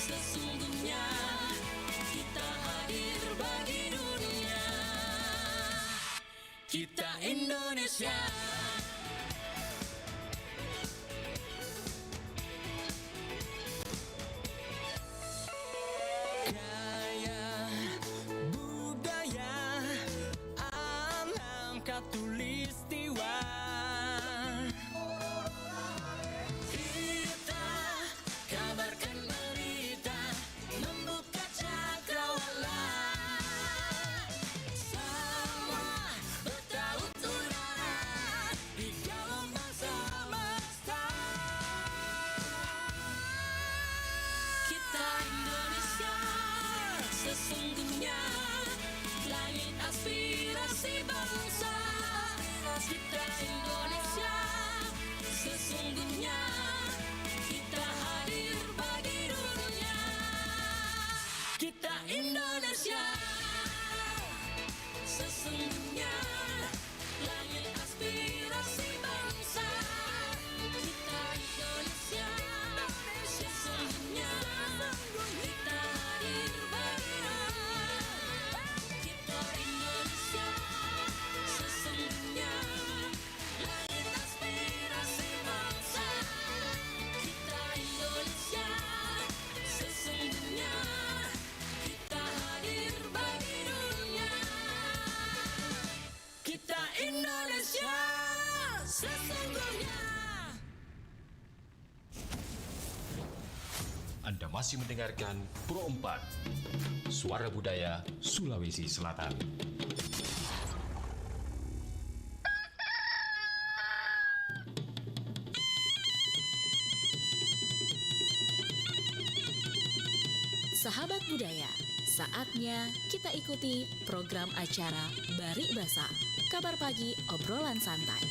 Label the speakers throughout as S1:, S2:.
S1: Sesungguhnya kita hadir bagi dunia. Kita Indonesia. Gaya, budaya, alam khatulistiwa. Kita kabarkan berita, membuka cakrawala. Semua bertaut udara di gelombang semesta. Kita Indonesia, sesungguhnya langit aspirasi bangsa. Kita Indonesia, sesungguhnya kita hadir bagi dunia. Kita Indonesia, sesungguhnya langit aspirasi bangsa. Kita Indonesia, sesungguhnya kita hadir bagi dunia. Kita Indonesia, sesungguhnya langit aspirasi bangsa. Kita Indonesia, sesungguhnya kita hadir bagi dunia. Kita Indonesia, sesungguhnya.
S2: Anda masih mendengarkan Pro 4, Suara Budaya Sulawesi Selatan.
S3: Sahabat budaya, saatnya kita ikuti program acara Bari Basa, kabar pagi obrolan santai.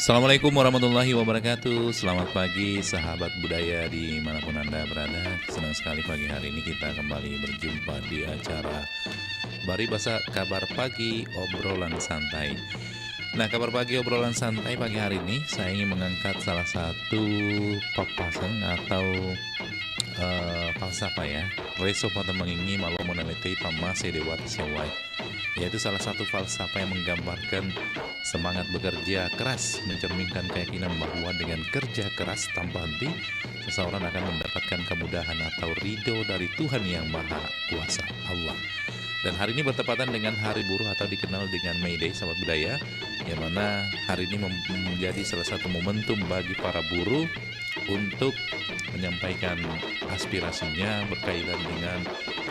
S4: Assalamualaikum warahmatullahi wabarakatuh. Selamat pagi sahabat budaya dimanapun Anda berada. Senang sekali pagi hari ini kita kembali berjumpa di acara Bari Basa Kabar Pagi Obrolan Santai. Nah, kabar pagi obrolan santai pagi hari ini saya ingin mengangkat salah satu papasan atau falsafah ya. Reso pada mengingi malu meneliti pamase dewata sewai, yaitu salah satu falsafah yang menggambarkan semangat bekerja keras, mencerminkan keyakinan bahwa dengan kerja keras tanpa henti, seseorang akan mendapatkan kemudahan atau ridho dari Tuhan Yang Maha Kuasa, Allah. Dan hari ini bertepatan dengan Hari Buruh atau dikenal dengan May Day, sahabat budaya, yang mana hari ini menjadi salah satu momentum bagi para buruh untuk menyampaikan aspirasinya berkaitan dengan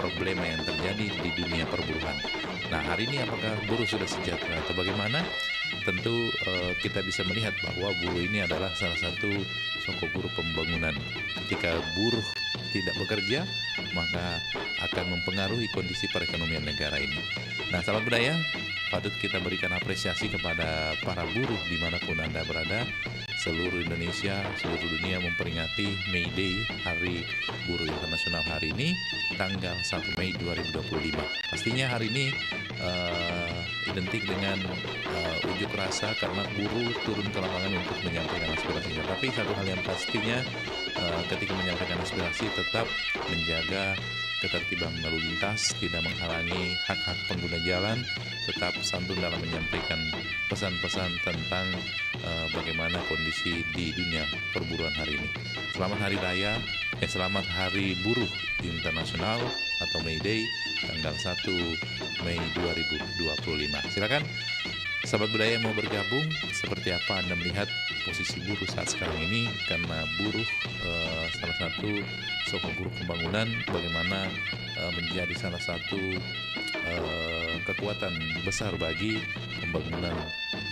S4: problema yang terjadi di dunia perburuhan. Nah, hari ini apakah buruh sudah sejahtera atau bagaimana? Tentu kita bisa melihat bahwa buruh ini adalah salah satu sokok buruh pembangunan. Ketika buruh tidak bekerja, maka akan mempengaruhi kondisi perekonomian negara ini. Nah, sahabat budaya, patut kita berikan apresiasi kepada para buruh dimanapun Anda berada. Seluruh Indonesia, seluruh dunia memperingati May Day, Hari Buruh Internasional hari ini, tanggal 1 Mei 2025. Pastinya hari ini identik dengan unjuk rasa karena buruh turun ke lapangan untuk menyampaikan aspirasinya. Tapi satu hal yang pastinya, ketika menyampaikan aspirasi tetap menjaga ketertiban lalu lintas, tidak menghalangi hak-hak pengguna jalan, tetap santun dalam menyampaikan pesan-pesan tentang bagaimana kondisi di dunia perburuan hari ini. Selamat Hari Raya, selamat Hari Buruh Internasional atau May Day, tanggal 1 Mei 2025. Silakan sahabat budaya mau bergabung, seperti apa Anda melihat posisi buruh saat sekarang ini, karena buruh salah satu sokong buruh pembangunan, bagaimana menjadi salah satu kekuatan besar bagi pembangunan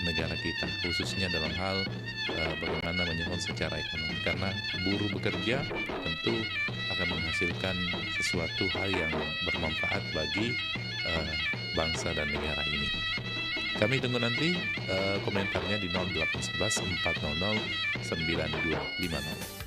S4: negara kita, khususnya dalam hal bagaimana menyokong secara ekonomi. Karena buruh bekerja tentu akan akan menghasilkan sesuatu hal yang bermanfaat bagi bangsa dan negara ini. Kami tunggu nanti komentarnya di 0811 400 9250.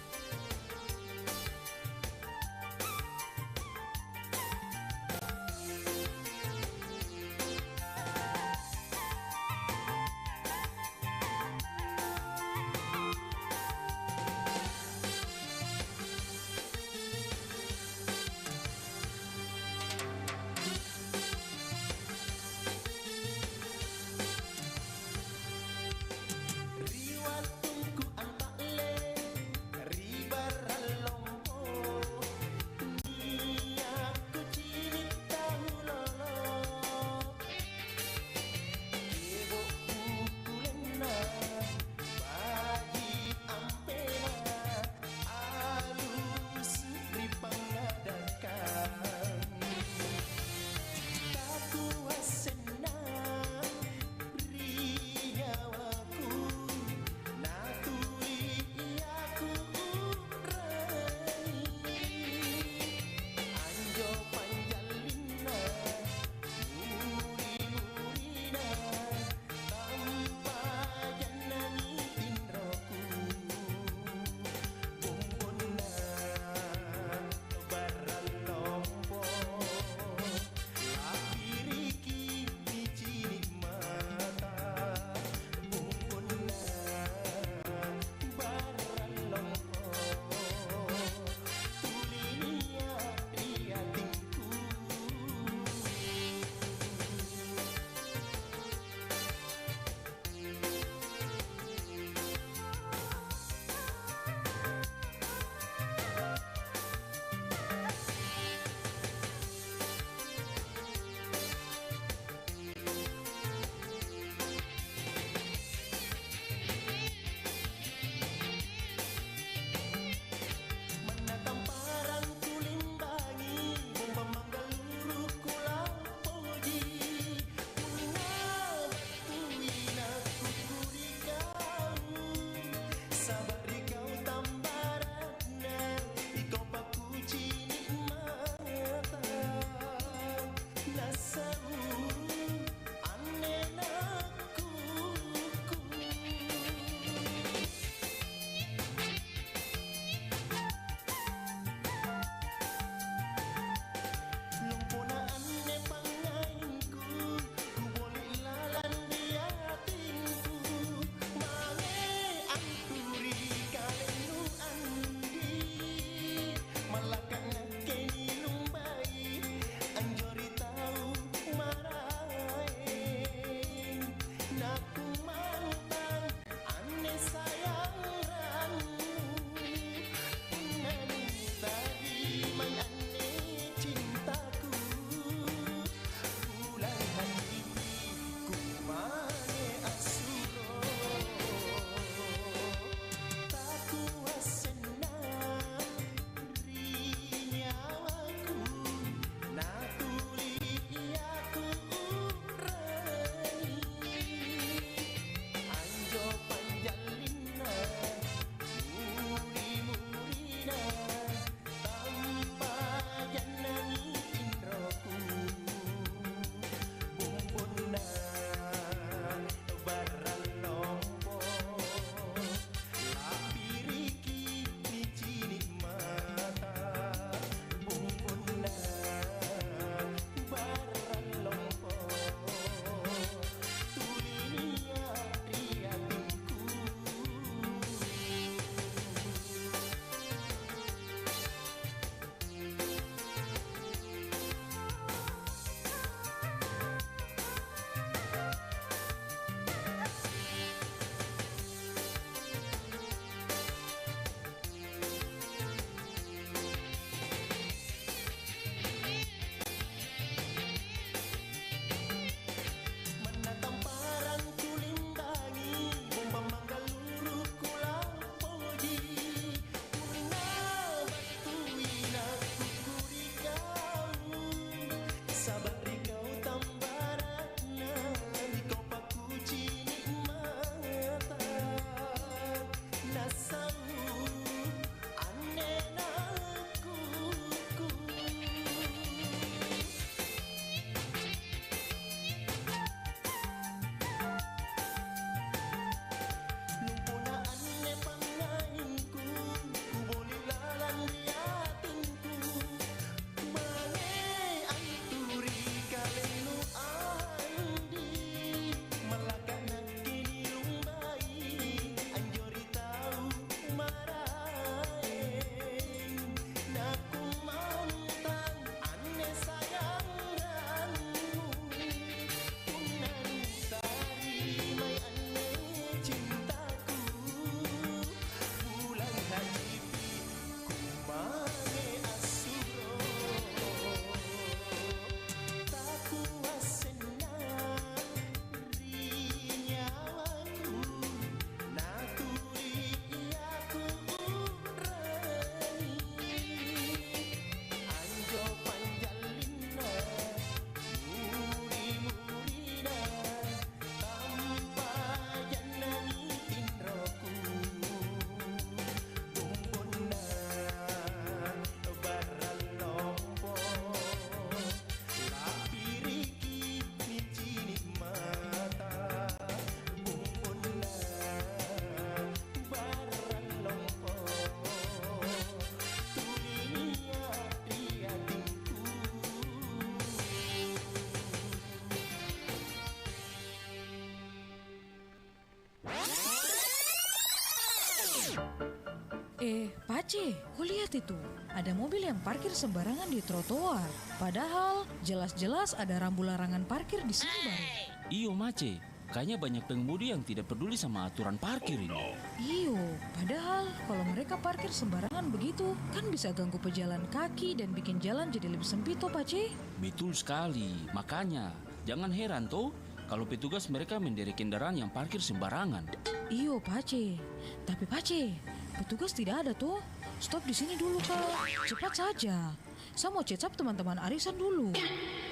S5: Pace, kau lihat itu. Ada mobil yang parkir sembarangan di trotoar. Padahal jelas-jelas ada rambu larangan parkir di sini baru.
S6: Iyo Mace, kayaknya banyak pengemudi yang tidak peduli sama aturan parkir ini.
S5: Iyo, padahal kalau mereka parkir sembarangan begitu, kan bisa ganggu pejalan kaki dan bikin jalan jadi lebih sempit toh, Pace.
S6: Betul sekali, makanya jangan heran toh kalau petugas mereka menderek kendaraan yang parkir sembarangan.
S5: Iyo, Pace. Tapi Pace, petugas tidak ada tuh. Stop di sini dulu, Kak. Cepat saja. Saya mau cecap teman-teman arisan dulu.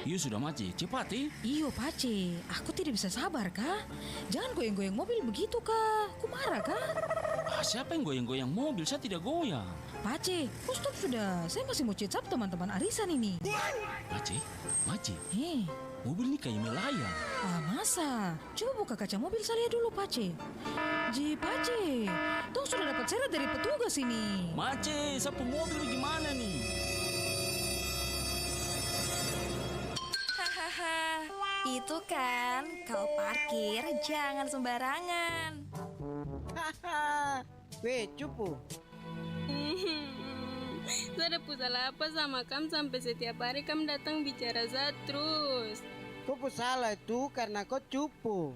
S6: Iyo sudah Mace, cepat
S5: Iyo, Pace. Aku tidak bisa sabar, Kak. Jangan goyang-goyang mobil begitu, Kak. Aku marah, Kak.
S6: Siapa yang goyang-goyang mobil? Saya tidak goyang.
S5: Pace, stop sudah. Saya masih mau cecap teman-teman arisan ini.
S6: Mace,
S5: Hei,
S6: mobil ini kayak melayang.
S5: masa? Coba buka kaca mobil saya dulu, Pace. Pace, Tong sudah dapat seret dari petugas ini.
S6: Mace, sapu mobil gimana nih?
S7: Hahaha, itu kan kalau parkir jangan sembarangan.
S8: Haha, weh cupu.
S9: Saya ada salah apa sama Kam sampai setiap hari Kam datang bicara Zat terus.
S8: Kau pun salah itu karena kau cupu.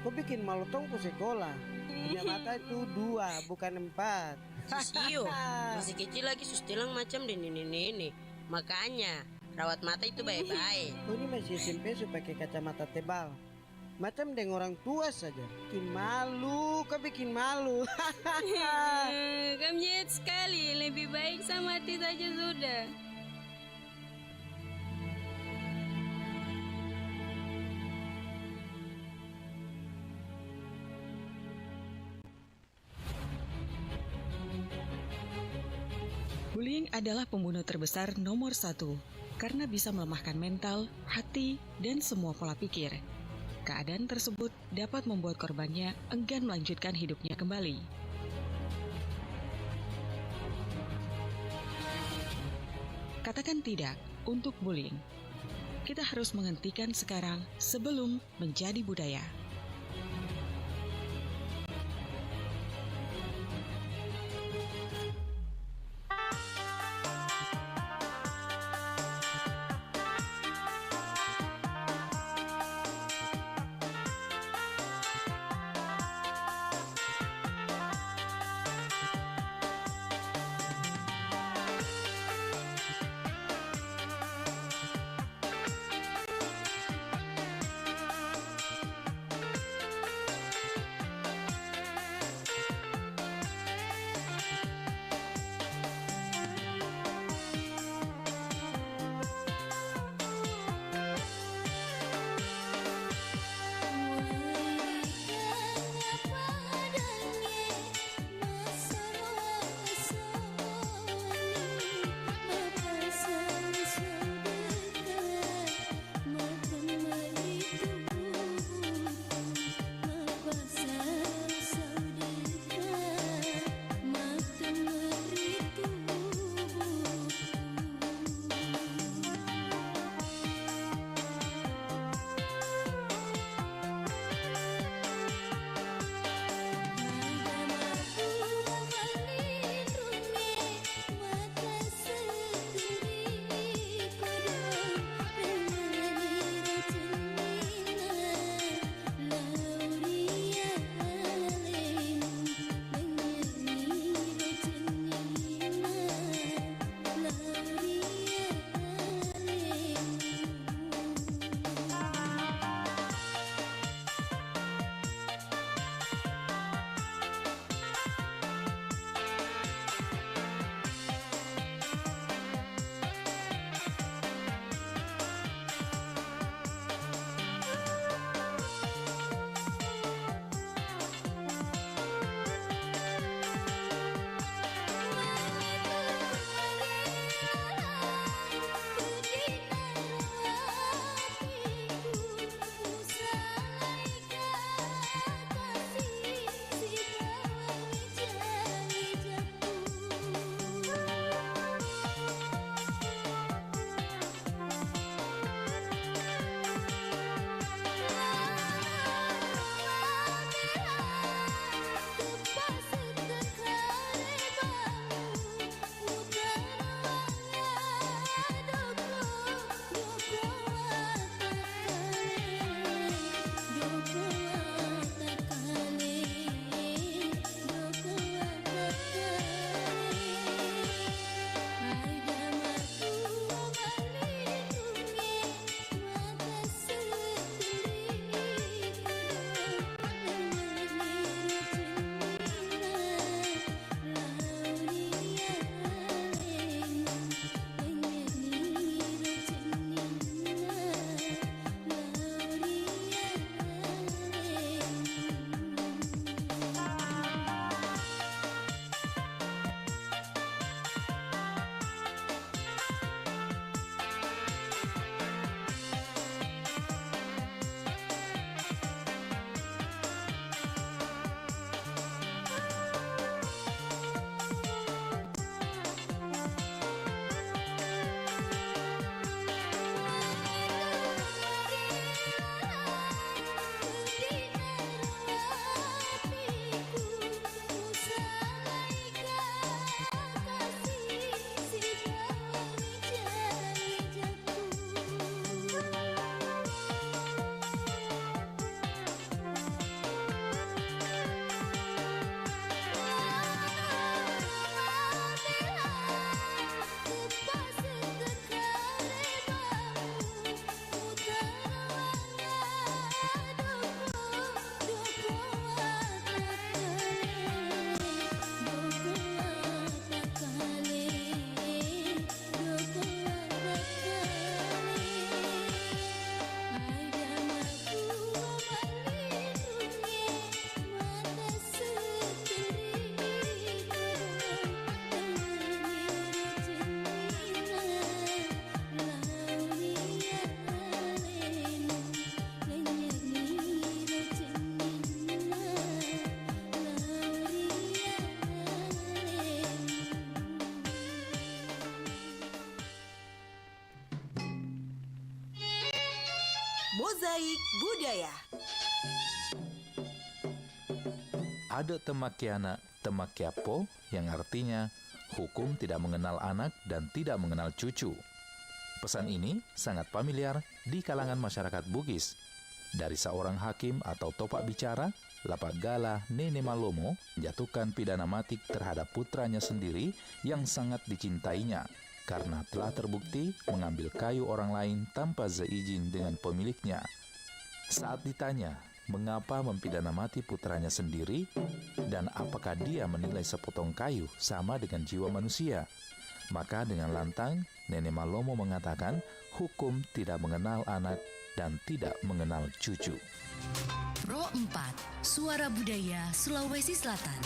S8: Kau bikin malu tong ke sekolah. Punya mata itu 2, bukan 4.
S10: Sisio, masih kecil lagi sustilang macam dan ini. Makanya, rawat mata itu baik-baik.
S8: Kau ini masih SMP supaya pakai kacamata tebal. Macam dengan orang tua saja. Bikin malu, kau bikin malu.
S9: Kam jahat sekali, lebih baik sama mati saja sudah.
S11: Bullying adalah pembunuh terbesar nomor 1 karena bisa melemahkan mental, hati, dan semua pola pikir. Keadaan tersebut dapat membuat korbannya enggan melanjutkan hidupnya kembali. Katakan tidak untuk bullying. Kita harus menghentikan sekarang sebelum menjadi budaya.
S12: Mozaik Budaya.
S4: Ada temakiana temakiapo yang artinya hukum tidak mengenal anak dan tidak mengenal cucu. Pesan ini sangat familiar di kalangan masyarakat Bugis. Dari seorang hakim atau topak bicara, Lapagala Nene Malomo menjatuhkan pidana mati terhadap putranya sendiri yang sangat dicintainya karena telah terbukti mengambil kayu orang lain tanpa seizin dengan pemiliknya. Saat ditanya mengapa mempidana mati putranya sendiri dan apakah dia menilai sepotong kayu sama dengan jiwa manusia, maka dengan lantang Nene Malomo mengatakan hukum tidak mengenal anak dan tidak mengenal cucu.
S13: Pro 4, Suara Budaya Sulawesi Selatan.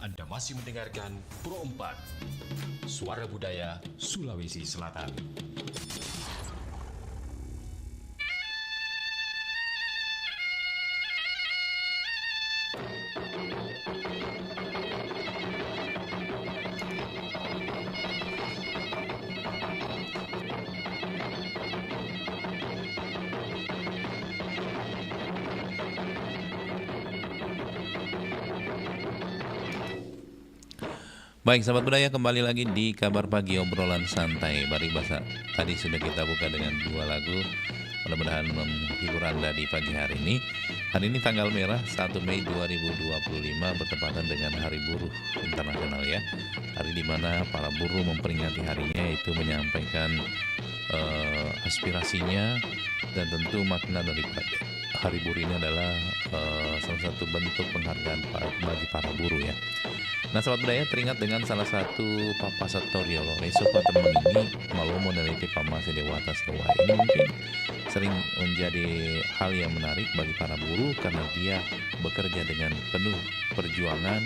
S2: Anda masih mendengarkan Pro 4, Suara Budaya Sulawesi Selatan.
S4: Baik, sahabat budaya, kembali lagi di Kabar Pagi Obrolan Santai Bari Basa. Tadi sudah kita buka dengan 2 lagu. Mudah-mudahan menghibur Anda di pagi hari ini. Hari ini tanggal merah 1 Mei 2025 bertepatan dengan Hari Buruh Internasional ya. Hari di mana para buruh memperingati harinya, yaitu menyampaikan aspirasinya, dan tentu makna dari Hari Buruh ini adalah salah satu bentuk penghargaan bagi para buruh ya. Nah, sahabat budaya, teringat dengan salah satu Papasatoriolo Reso Patemeng ini Malomo dari Pamase Dewata Sewai. Ini mungkin sering menjadi hal yang menarik bagi para buruh karena dia bekerja dengan penuh perjuangan,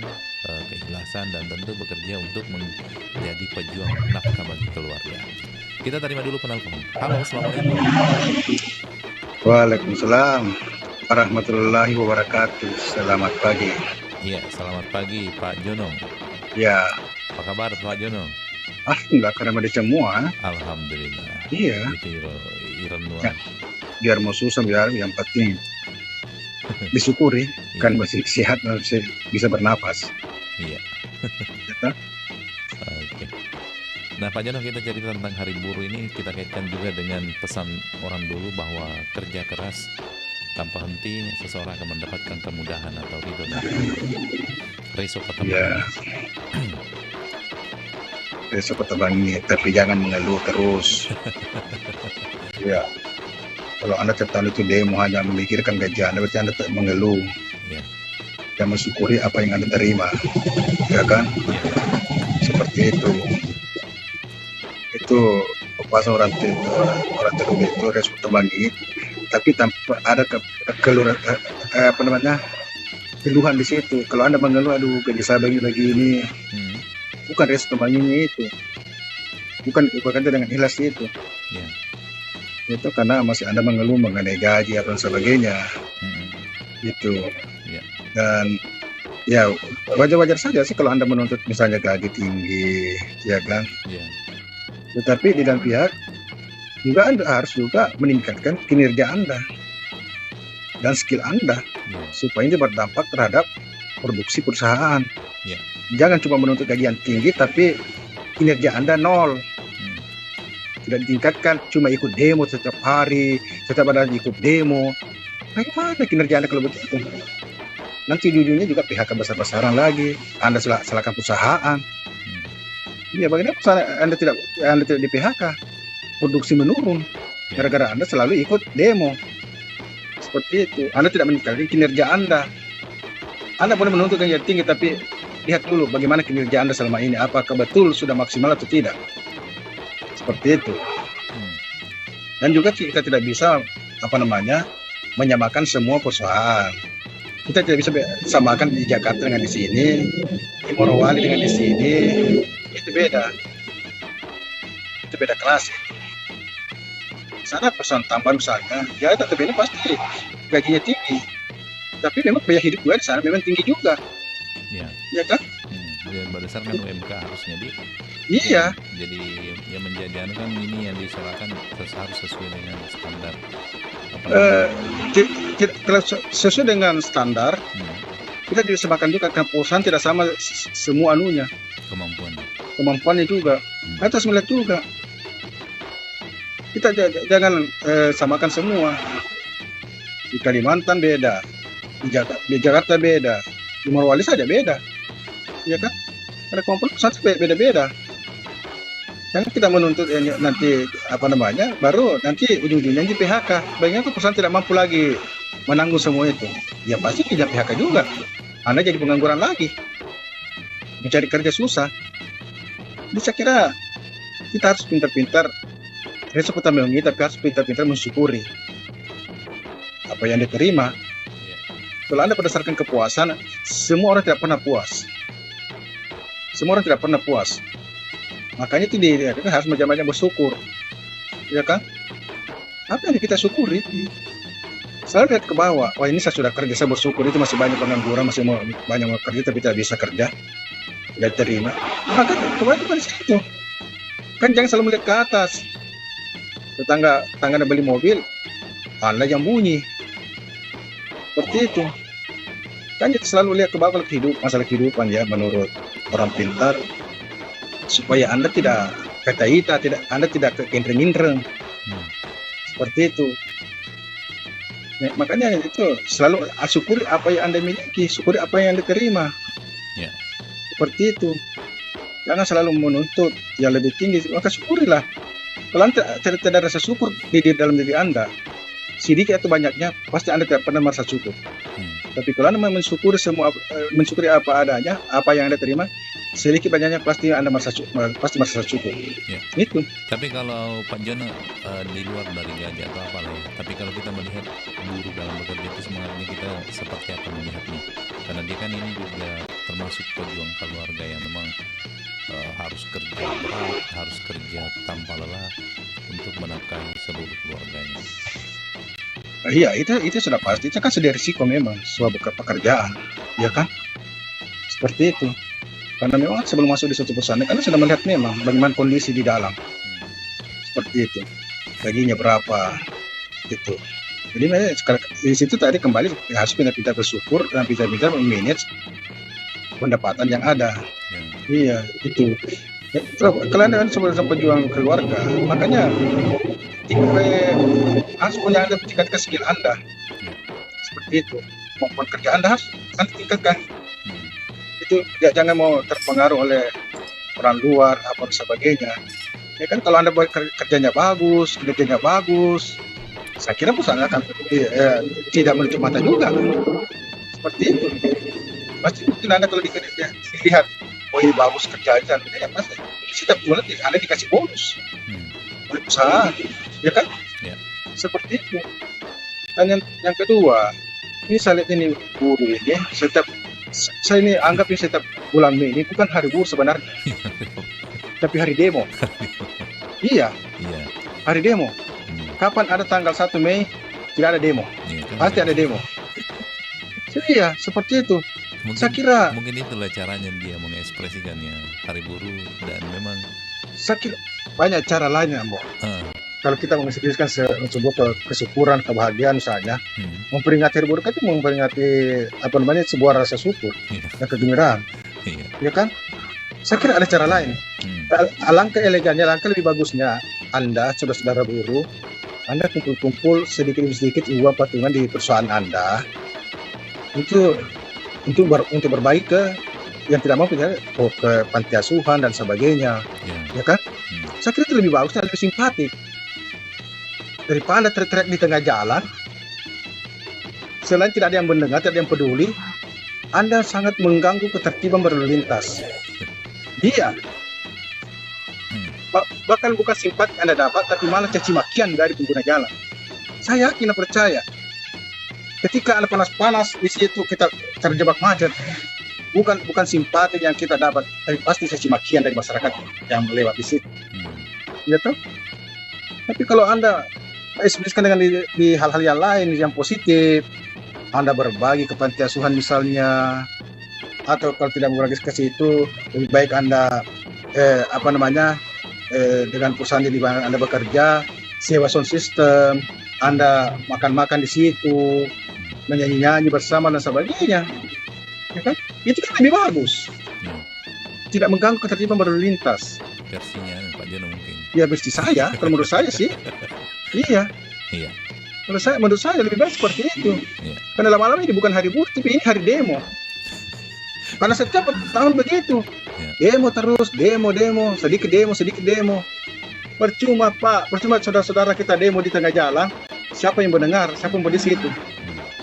S4: keikhlasan, dan tentu bekerja untuk menjadi pejuang nafkah bagi keluarga. Kita terima dulu penelpon. Halo, assalamualaikum.
S14: Waalaikumsalam warahmatullahi wabarakatuh. Selamat pagi.
S4: Iya, selamat pagi Pak Jono.
S14: Ya.
S4: Apa kabar Pak Jono?
S14: Alhamdulillah, karena ada semua.
S4: Alhamdulillah.
S14: Iya.
S4: Itu Iran
S14: ya, biar mau susah, biar yang penting disyukuri kan masih sehat, masih bisa bernapas.
S4: Iya. Oke. Nah Pak Jono, kita cerita tentang Hari Buruh ini, kita kaitkan juga dengan pesan orang dulu bahwa kerja keras tanpa henti seseorang akan mendapatkan kemudahan atau ridho dari Reso Patemeng.
S14: Ya. Reso Patemeng, tapi jangan mengeluh terus. Ya. Kalau Anda tiap tahun itu demo hanya memikirkan gaji Anda, berarti Anda tak mengeluh.
S4: Ya. Dan
S14: mensyukuri apa yang Anda terima. Ya kan?
S4: Ya.
S14: Seperti itu. Itu puasa orang terlalu itu Reso Patemeng, tapi tanpa ada keluhan di situ. Kalau Anda mengeluh, aduh gaji saya begini, bukan Reso Patemengnya itu, bukan dengan ikhlas itu.
S4: Yeah.
S14: Itu karena masih Anda mengeluh mengenai gaji atau sebagainya. Itu.
S4: Yeah.
S14: Dan ya wajar-wajar saja sih kalau Anda menuntut misalnya gaji tinggi, ya kan.
S4: Yeah.
S14: Tetapi di dalam pihak juga Anda harus juga meningkatkan kinerja Anda dan skill Anda supaya ini berdampak terhadap produksi perusahaan.
S4: Yeah.
S14: Jangan cuma menuntut gaji yang tinggi tapi kinerja Anda nol. Tidak ditingkatkan, cuma ikut demo setiap hari, setiap ada ikut demo. Bagaimana kinerja Anda kalau begitu? Nanti ujungnya juga PHK besar-besaran lagi. Anda salahkan perusahaan. Ya bagaimana Anda tidak di PHK? Produksi menurun gara-gara Anda selalu ikut demo. Seperti itu. Anda tidak meningkatkan kinerja Anda. Anda boleh menuntut gaji tinggi, tapi lihat dulu bagaimana kinerja Anda selama ini. Apakah betul sudah maksimal atau tidak? Seperti itu. Dan juga kita tidak bisa menyamakan semua perusahaan. Kita tidak bisa samakan di Jakarta dengan di sini, di Morowali dengan di sini. Itu beda. Itu beda kelas. Sana perusahaan tambahan misalnya, ya tetap ini pasti gajinya tinggi. Tapi memang biaya hidup gue di sana memang tinggi juga.
S4: Ya.
S14: Ya kan?
S4: berdasarkan UMK harusnya di.
S14: Iya.
S4: Jadi yang menjadi anu kan ini yang diserahkan harus sesuai dengan standar.
S14: Kalau sesuai dengan standar, kita disebabkan juga karena perusahaan tidak sama semua anunya. Kemampuannya juga. Kita harus melihat juga. Kita jangan samakan semua. Di Kalimantan beda, di Jakarta beda, di Morowali saja beda, ya kan? Ada kemampuan perusahaan beda-beda. Jangan kita menuntut nanti baru nanti ujung-ujungnya di PHK. Bagaimana perusahaan tidak mampu lagi menanggung semua itu? Ya pasti tidak PHK juga. Anda jadi pengangguran lagi, mencari kerja susah. Jadi saya kira kita harus pintar-pintar. Saya seperti bilang tapi harus pintar-pintar mensyukuri apa yang diterima. Kalau Anda berdasarkan kepuasan, semua orang tidak pernah puas. Semua orang tidak pernah puas. Makanya itu kita harus banyak-banyak bersyukur, ya kan? Apa yang kita syukuri? Saya lihat ke bawah, wah ini saya sudah kerja, saya bersyukur. Itu masih banyak pengangguran, masih banyak mau kerja tapi tidak bisa kerja, tidak terima. Maka kembali pada situ. Kan jangan selalu melihat ke atas. Tetangga Anda beli mobil, Anda yang bunyi. Seperti itu. Kan kita selalu lihat ke bawah masalah kehidupan ya, menurut orang pintar. Supaya Anda tidak kata-ita, Anda tidak keindreng-indreng. Seperti itu. Ya, makanya itu selalu syukuri apa yang Anda miliki, syukuri apa yang Anda terima.
S4: Ya.
S14: Seperti itu. Jangan selalu menuntut yang lebih tinggi, maka syukurilah. Kalau Anda tidak rasa syukur di dalam diri Anda, sedikit atau banyaknya, pasti Anda tidak pernah merasa cukup. Tapi kalau Anda mensyukuri mensyukuri apa adanya, apa yang Anda terima, sedikit banyaknya pasti Anda merasa cukup.
S4: Ya.
S14: Itu.
S4: Tapi kalau Pak Jono di luar dari gaji atau apa lah ya. Tapi kalau kita melihat buruh dalam bekerja itu semangatnya kita seperti apa melihatnya? Karena dia kan ini juga termasuk pejuang keluarga yang memang harus kerja berat, harus kerja tanpa lelah untuk menafkahi seluruh keluarganya.
S14: Iya, itu sudah pasti. Itu kan sudah risiko memang sebuah pekerjaan, ya kan? Seperti itu. Karena memang sebelum masuk di suatu perusahaan, karena sudah melihat memang bagaimana kondisi di dalam. Seperti itu. Gajinya berapa, gitu. Jadi di situ tadi kembali harus pintar-pintar bersyukur dan pintar-pintar memanage pendapatan yang ada. Iya, itu. Kalau Anda sebagai pejuang keluarga, makanya harus punya Anda tingkatkan skill Anda. Seperti itu. Kemampuan kerja Anda harus Anda tingkatkan. Itu jangan mau terpengaruh oleh orang luar apa sebagainya. Ya kan kalau Anda buat kerjanya bagus, kinerjanya bagus, saya kira perusahaan akan tidak menutup mata juga. Seperti itu. Pasti mungkin Anda kalau dilihat, oh ini bagus kerjanya, ya pasti setiap bulan Anda dikasih bonus oleh perusahaan, ya kan?
S4: Ya.
S14: Seperti itu. Dan yang kedua, ini saya lihat ini buruh ini, saya ini anggap ini setiap bulan Mei ini bukan hari buruh sebenarnya, tapi hari demo. Iya. Hari demo. Kapan ada tanggal 1 Mei tidak ada demo? Pasti ada demo. Iya, seperti itu. Saya kira
S4: mungkin itulah caranya dia mengekspresikan ya hari buruh, dan memang
S14: saya kira banyak cara lainnya, Mbok. Kalau kita mengekspresikan sebuah kesyukuran, kebahagiaan misalnya, memperingati hari buruh itu memperingati sebuah rasa syukur dan kegembiraan, ya kan? Saya kira ada cara lain. Alangkah elegannya, alangkah lebih bagusnya Anda, saudara-saudara buruh, Anda kumpul-kumpul sedikit demi sedikit uang patungan di perusahaan Anda untuk berbagi ke yang tidak mampu, ke panti asuhan dan sebagainya, ya kan? Saya kira itu lebih bagus dan lebih simpatik daripada teriak-teriak di tengah jalan. Selain tidak ada yang mendengar, tidak ada yang peduli, Anda sangat mengganggu ketertiban berlalu lintas. Dia bahkan bukan simpati Anda dapat, tapi malah caci makian dari pengguna jalan. Saya yakin dan percaya, ketika Anda panas-panas di situ kita terjebak macet, bukan simpati yang kita dapat, tapi pasti caci makian dari masyarakat yang lewat di situ. Ya toh? Tapi kalau Anda ekspresikan dengan di hal-hal yang lain yang positif, Anda berbagi ke panti asuhan misalnya, atau kalau tidak mau lagi ke situ, lebih baik Anda dengan perusahaan di mana Anda bekerja, sewa sound system, Anda makan-makan di situ, menyanyi-nyanyi bersama dan sebagainya. Ya kan? Itu kan lebih bagus. Tidak mengganggu ketertiban berlalu lintas.
S4: Versinya Pak Jono mungkin.
S14: Ya versi saya, kalau menurut saya sih. Iya.
S4: Iya.
S14: Menurut saya lebih baik seperti itu.
S4: Iya.
S14: Karena lama-lama ini bukan hari buruh, tapi ini hari demo. Karena setiap tahun begitu. Demo terus, demo, sedikit demo. Percuma Pak, percuma saudara-saudara kita demo di tengah jalan. Siapa yang mendengar? Siapa yang mau di situ?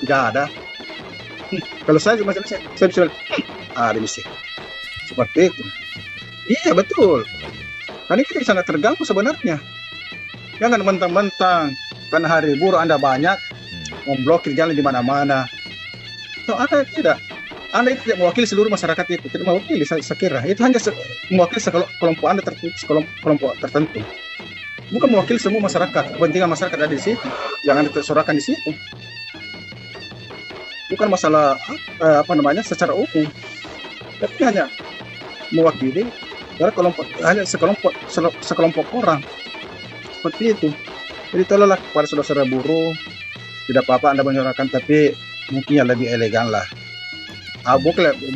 S14: Tidak ada. Kalau saya bisa misi. Seperti itu. Iya betul. Karena kita sangat terganggu sebenarnya. Jangan mentang-mentang karena hari buruh Anda banyak memblokir jalan di mana-mana. So, Anda tidak. Anda itu tidak mewakili seluruh masyarakat itu. Tidak mewakili, saya kira. Itu hanya mewakili kelompok Anda kelompok tertentu. Bukan mewakili semua masyarakat. Kepentingan masyarakat ada di situ. Jangan ditersorakan di situ. Bukan masalah secara umum. Tapi hanya mewakili hanya sekelompok orang. Seperti itu. Jadi tolonglah kepada saudara-saudara buruh, tidak apa-apa Anda menyuarakan, tapi mungkin yang lebih elegan lah.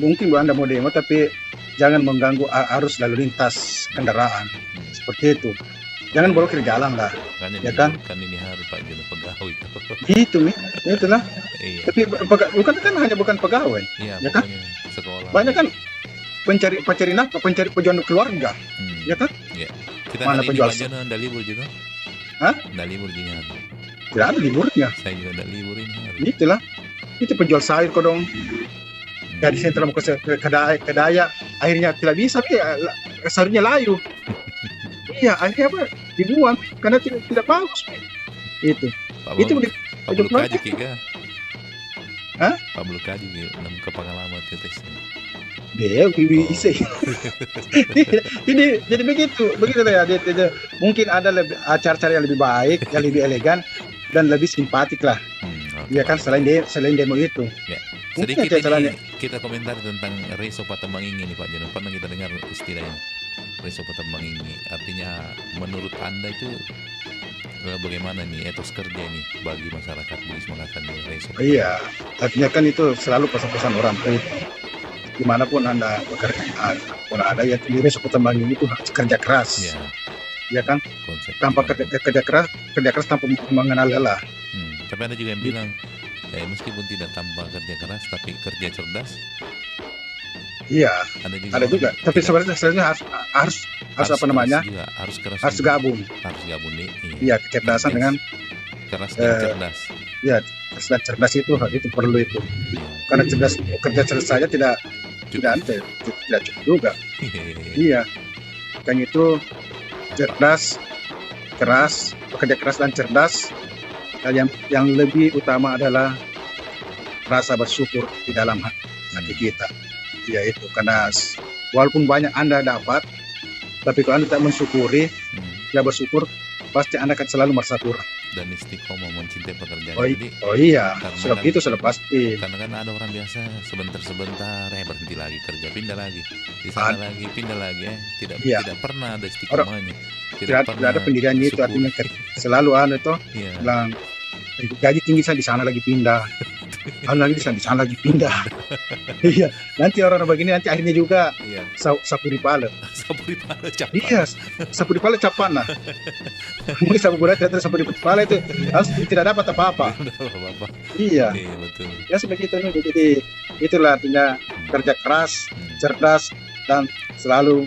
S14: Mungkin Anda mau demo, tapi jangan mengganggu arus lalu lintas kendaraan. Seperti itu. Jangan blokir jalan lah. Ya kan?
S4: Kan ini hari Pak Jono pegawai.
S14: Itu nih, itulah.
S4: Iya.
S14: Tapi bukan pegawai.
S4: Iya,
S14: ya kan?
S4: Sekolah.
S14: Banyak kan pencari nafkah, pencari pejuang keluarga. Ya kan?
S4: Iya. Kita
S14: mana
S4: hari ini
S14: penjual?
S4: Pak Jono ada libur juga.
S14: Hah?
S4: Ada libur gini hari.
S14: Tidak ada liburnya.
S4: Saya juga ada libur ini hari.
S14: Itulah. Itu penjual sayur kok dong. Dari sentral mau ke daya, akhirnya tidak bisa, sayurnya layu. Iya, akhirnya apa? Dibuang karena tidak bagus. Itu. Itu
S4: Pak Bulukaji Kiga.
S14: Hah?
S4: Pak Bulukaji ke pengalaman tetes.
S14: Dia bisa. Ini jadi begitu ya. Dia, mungkin ada acara-acara yang lebih baik, yang lebih elegan dan lebih simpatik lah. Ya kan selain demo itu.
S4: Ya. Sedikit ini kita komentar tentang Reso Patembangingi ini Pak Jono. Pernah kita dengar istilah ini? Reso Patembangingi. Artinya menurut Anda itu bagaimana nih etos kerja ini bagi masyarakat Bugis Makassar ini Reso?
S14: Iya, artinya kan itu selalu pesan-pesan orang tua itu. Dimanapun Anda bekerja, ada yang di Reso Patembangingi itu kerja keras.
S4: Ya.
S14: Ya kan? Tanpa kerja keras tanpa mengenal lelah.
S4: Tapi ada juga yang bilang meskipun tidak tanpa kerja keras tapi kerja cerdas.
S14: Iya. Ada juga. Tapi sebenarnya harus apa namanya?
S4: Juga,
S14: harus gabung.
S4: Harus gabung nih.
S14: Iya, kecerdasan dengan
S4: keras dan cerdas.
S14: Iya, keras dan cerdas itu perlu itu. Karena kerja cerdas saja tidak cukup juga. Iya. Kan itu cerdas, keras, bekerja keras dan cerdas. Yang lebih utama adalah rasa bersyukur di dalam hati kita. Ya itu, karena walaupun banyak Anda dapat, tapi kalau Anda tak mensyukuri, tidak bersyukur, pasti Anda akan selalu merasa kurang.
S4: Dan istiqomah mencintai pekerjaan.
S14: Iya, sudah itu sudah pasti.
S4: Karena kan ada orang biasa sebentar berhenti lagi kerja, pindah lagi di sana lagi, pindah lagi, tidak pernah ada istiqomahnya.
S14: Tidak ada pendiriannya itu, artinya selalu itu bilang gaji tinggi saya di sana lagi pindah. Lagi di sana lagi pindah. Iya, nanti orang-orang begini nanti akhirnya juga sapu ripale.
S4: Capan.
S14: Iya, sapu ripale capan lah. Mungkin sapu budaya ternyata sapu ripale itu harus tidak dapat apa-apa. Iya.
S4: Betul.
S14: Ya sebegitu nih. Jadi itulah artinya kerja keras, cerdas dan selalu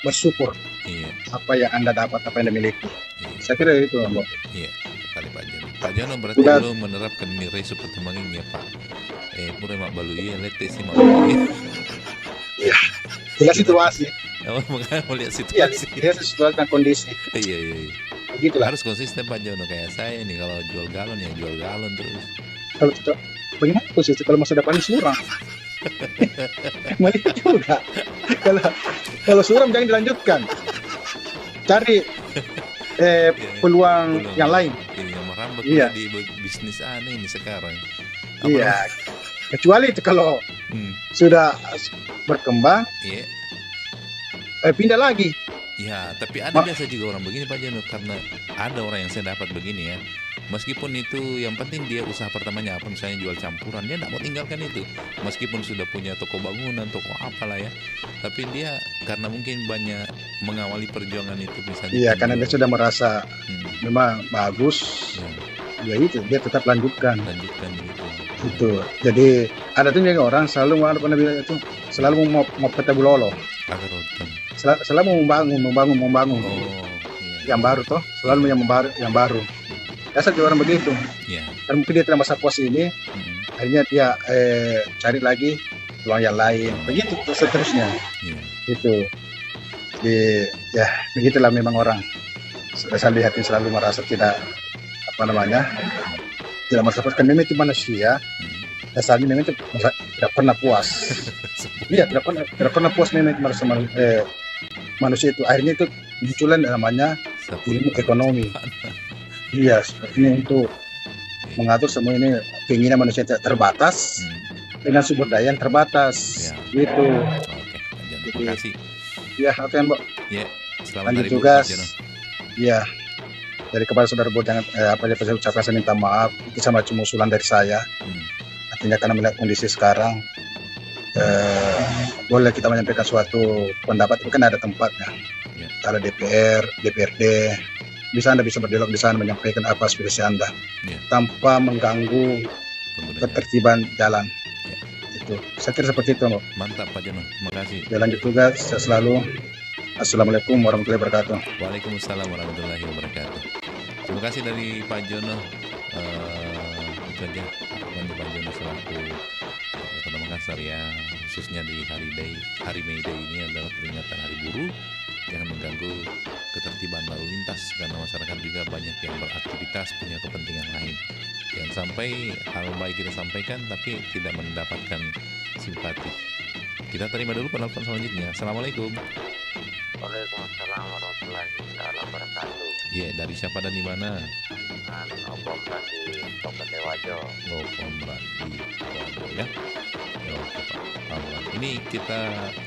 S14: bersyukur.
S4: Iya.
S14: Apa yang Anda dapat, apa yang Anda miliki. Saya kira itu, Mbak.
S4: Iya, kali Pak Jono. Pak Jono berarti belum menerapkan Reso Patembangingi ya Pak. Pura mak balu iya, lete sih mak balu iya.
S14: Iya, lihat situasi.
S4: Makanya mau lihat situasi.
S14: Iya, situasi dan kondisi.
S4: Iya.
S14: Begitulah.
S4: Harus konsisten Pak Jono kayak saya nih, kalau jual galon ya jual galon terus.
S14: Kalau tidak, bagaimana konsisten kalau masa depan suram? Melihat juga. Kalau suram jangan dilanjutkan. Cari peluang yang lain.
S4: Merambah di bisnis aneh ini sekarang.
S14: Iya. Kecuali itu kalau sudah berkembang,
S4: Iya.
S14: Pindah lagi.
S4: Ya, tapi ada biasa juga orang begini Pak Jono, karena ada orang yang saya dapat begini ya. Meskipun itu yang penting dia usaha pertamanya apa, misalnya jual campuran, dia tidak mau tinggalkan itu. Meskipun sudah punya toko bangunan, toko apalah ya. Tapi dia karena mungkin banyak mengawali perjuangan itu misalnya.
S14: Iya, karena dia sudah merasa memang bagus. Ya itu, dia tetap lanjutkan.
S4: Lanjutkan gitu.
S14: Itu. Jadi ada tuh juga orang selalu pernah bilang itu selalu mau peta bulolo. Selalu membangun. Yang baru toh, selalu yang baru. Biasa juga orang begitu.
S4: Iya.
S14: Dan mungkin dia tidak masa puas ini, akhirnya dia cari lagi peluang yang lain. Begitu seterusnya. Itu. Ya begitulah memang orang. Saya lihat ini selalu merasa tidak tidak merasa puas. Karena memang itu manusia. Dasarnya memang itu tidak pernah puas. Iya, tidak pernah puas memang itu manusia itu. Akhirnya itu munculan namanya ilmu ekonomi. Iya, sepertinya itu mengatur semua ini keinginan manusia terbatas dengan sumber daya yang terbatas. Gitu.
S4: Oke, terima kasih.
S14: Ya, oke Mbak.
S4: Ya, selamat
S14: lanjut
S4: hari
S14: tugas.
S4: Buruh,
S14: Iya. Dari kepada saudara Bo, jangan saya ucapkan saya minta maaf. Itu sama cuma usulan dari saya. Artinya karena melihat kondisi sekarang, boleh kita menyampaikan suatu pendapat, itu kan ada tempatnya. Ada DPR, DPRD, Anda bisa berdialog di sana menyampaikan apa aspirasi Anda tanpa mengganggu ketertiban jalan. Itu saya kira seperti itu, Mbak.
S4: Mantap Pak Jono, terima kasih.
S14: Ya, lanjut tugas, saya selalu. Assalamualaikum warahmatullahi wabarakatuh.
S4: Waalaikumsalam warahmatullahi wabarakatuh. Terima kasih dari Pak Jono. Itu aja bantu Pak Jono selaku Kota Makassar ya, khususnya di hari May Day ini adalah peringatan Hari Buruh. Jangan mengganggu ketertiban lalu lintas karena masyarakat juga banyak yang beraktivitas, punya kepentingan lain. Jangan sampai hal baik kita sampaikan tapi tidak mendapatkan simpati. Kita terima dulu penelpon selanjutnya. Assalamualaikum.
S12: Waalaikumsalam warahmatullahi wabarakatuh.
S4: Iya, dari siapa dan di mana?
S12: Om Pomran di Kabupaten Wajo.
S4: Oh, Pomran di Wajo ya. Ya, oke Pak Pomran. Ini kita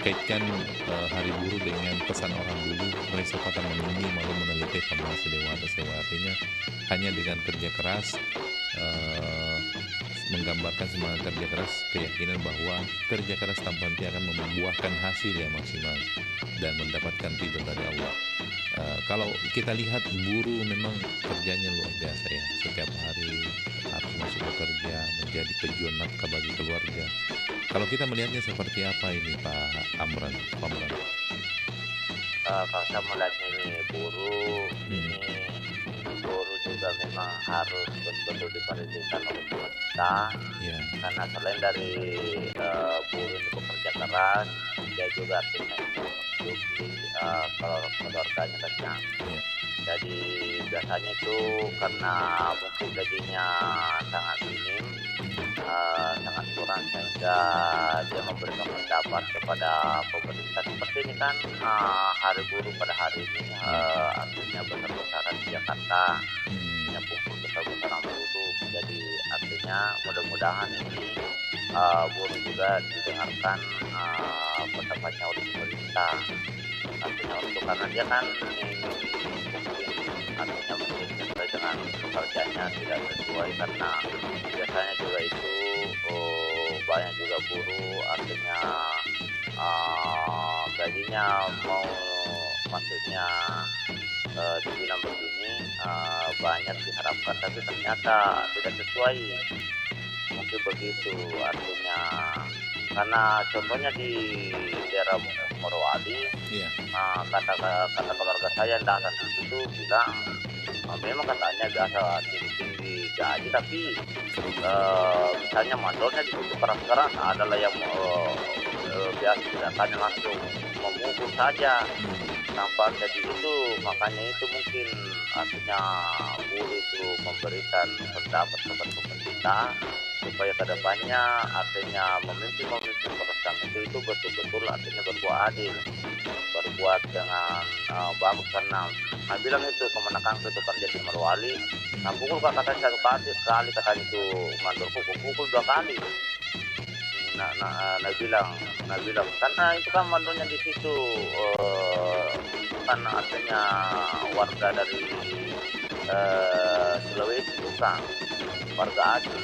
S4: kaitkan Hari Buruh dengan pesan orang dulu. Mereka kata menini malu meneliti pemahasi dewata sewa, artinya hanya dengan kerja keras menggambarkan semangat kerja keras, keyakinan bahwa kerja keras tanpa henti akan membuahkan hasil yang maksimal dan mendapatkan ridho dari Allah. Kalau kita lihat buruh memang kerjanya luar biasa ya, setiap hari harus masuk bekerja menjadi pejuang nafkah bagi keluarga. Kalau kita melihatnya seperti apa ini Pak Amran?
S12: Kalau saya melihatnya ini buruh juga memang harus betul-betul diperhatikan oleh pemerintah. Karena selain dari buruh ini bekerja keras, dia juga artinya menghidupi keluarganya banyak. Jadi biasanya itu karena mungkin gajinya sangat minim, sangat kurang, sehingga dia memberikan pendapat kepada pemerintah seperti ini kan. Hari Buruh pada hari ini artinya besar-besaran di Jakarta, kumpul besar-besaran buruh. Jadi artinya mudah-mudahan ini buruh juga didengarkan pendapatnya oleh pemerintah. Artinya untuk karena dia kan mungkin sesuai dengan pekerjaannya tidak sesuai, karena biasanya juga itu banyak juga buruh artinya gajinya mau maksudnya dibilang begini banyak diharapkan tapi ternyata tidak sesuai, mungkin begitu artinya. Karena contohnya di daerah Morowali, kata keluarga saya yang datang itu bilang memang katanya biasa tinggi gaji, tapi misalnya mandornya di situ keras-keras, adalah yang biasa datanya langsung memukul saja tanpa gaji itu. Makanya itu mungkin artinya buruh itu memberikan pendapat kepada pemerintah supaya kedepannya artinya memimpin perusahaan itu betul-betul artinya berbuat adil, berbuat dengan bagus. Karena bilang itu kemenakan itu kerja di Morowali, pukul katanya satu kali katanya itu mandorku pukul 2 kali. bilang karena itu kan mandornya di situ kan artinya warga dari Sulawesi, bukan warga asli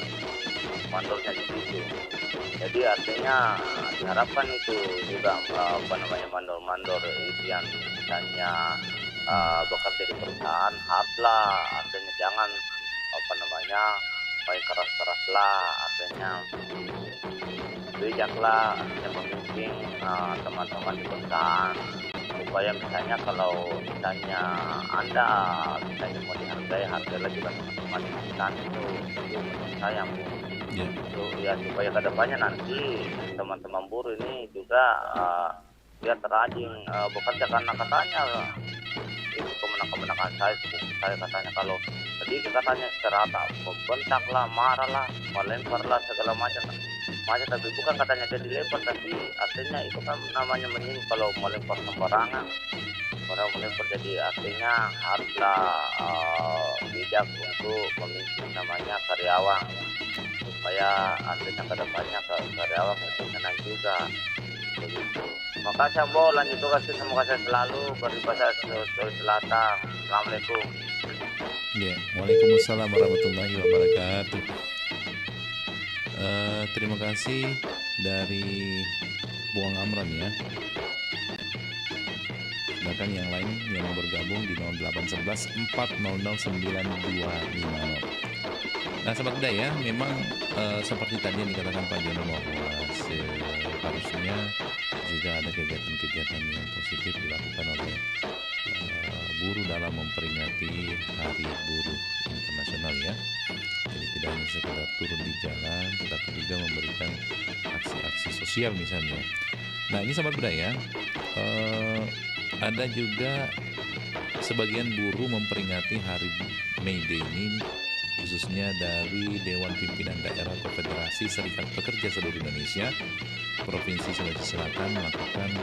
S12: mandornya di situ. Jadi artinya diharapkan itu juga mandor-mandor itu yang misalnya bekerja di perusahaan haruslah artinya jangan main keras-keras lah, artinya bijaklah yang memimpin teman-teman di perusahaan supaya misalnya kalau misalnya Anda misalnya mau dihargai, hargailah juga teman-teman di perusahaan itu menurut saya itu ya supaya kedepannya nanti teman-teman buruh ini juga dia terajin bekerja karena katanya itu kemenangan saya katanya kalau sedikit katanya serata membentak lah, marah lah, melempar lah segala macam tapi bukan katanya dia dilempar, tapi artinya itu kan namanya menyinggung kalau melempar sembarangan orang melempar. Jadi artinya haruslah bijak untuk memimpin namanya karyawan supaya artinya kedepannya karyawan itu senang juga begitu. Makasih Bo, lanjut tugas, semoga saya selalu berbahasa Sulawesi Selatan. Assalamualaikum.
S4: Ya, waalaikumsalam warahmatullahi wabarakatuh. Terima kasih dari Buang Amran ya. Sedangkan yang lain yang mau bergabung di 0811 400 9250. Nah, Sobat Budaya, memang seperti tadi yang dikatakan Pak Jono bahwa seharusnya juga ada kegiatan-kegiatan yang positif dilakukan oleh buruh dalam memperingati Hari Buruh Internasional ya. Jadi tidak hanya sekedar turun di jalan, tetapi juga memberikan aksi-aksi sosial misalnya. Nah, ini Sobat Budaya, ada juga sebagian buruh memperingati Hari May Day ini khususnya dari Dewan Pimpinan Daerah Konfederasi Serikat Pekerja Seluruh Indonesia Provinsi Sulawesi Selatan melakukan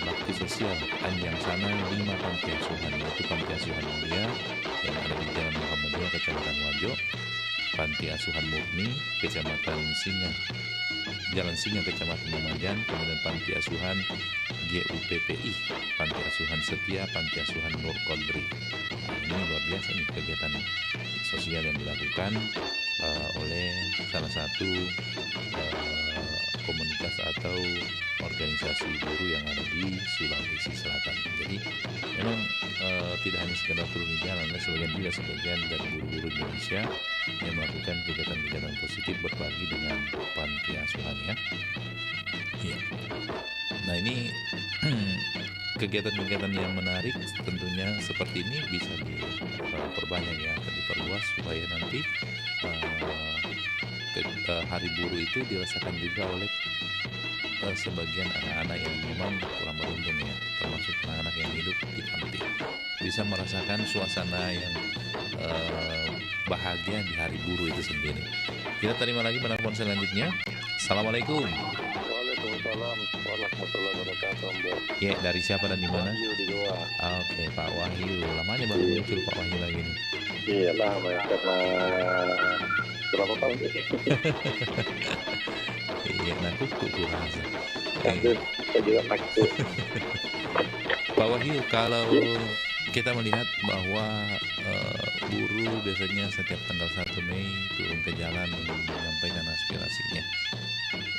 S4: bakti sosial Anjang Sana 5 panti asuhan, yaitu Panti Asuhan Mulia yang ada di Jalan Muhammadiyah Kecamatan Wajo, Panti Asuhan Murni Kecamatan Singa, Jalan Singa Kecamatan Lumajang, kemudian Panti Asuhan GUPPI, Panti Asuhan Setia, Panti Asuhan Nur Kodri. Nah, ini luar biasa nih kegiatan sosial yang dilakukan oleh salah satu komunitas atau organisasi buruh yang ada di Sulawesi Selatan. Jadi memang tidak hanya sekedar turun di jalan, sebagian dari buruh-buruh Indonesia yang melakukan kegiatan-kegiatan positif berbagi dengan panti asuhan ya. Iya. Nah, ini kegiatan-kegiatan yang menarik tentunya seperti ini bisa diperbanyak ya, diperluas supaya nanti Hari Buruh itu dirasakan juga oleh sebagian anak-anak yang memang kurang beruntung ya, termasuk anak-anak yang hidup di panti, bisa merasakan suasana yang bahagia di Hari Buruh itu sendiri. Kita terima lagi penelpon selanjutnya. Assalamualaikum.
S15: Waalaikumsalam warahmatullahi wabarakatuh.
S4: Ya, dari siapa dan di mana?
S15: Wahyu di Goa.
S4: Oke, Pak Wahyu. Lamanya baru muncul Pak Wahyu lagi nih.
S15: Iya lama ya, karena berapa tahun ini?
S4: Iya, aku rasa.
S15: Saya juga takut.
S4: Pak Wahyu, kalau kita melihat bahwa buruh biasanya setiap tanggal 1 Mei turun ke jalan menyampaikan aspirasinya.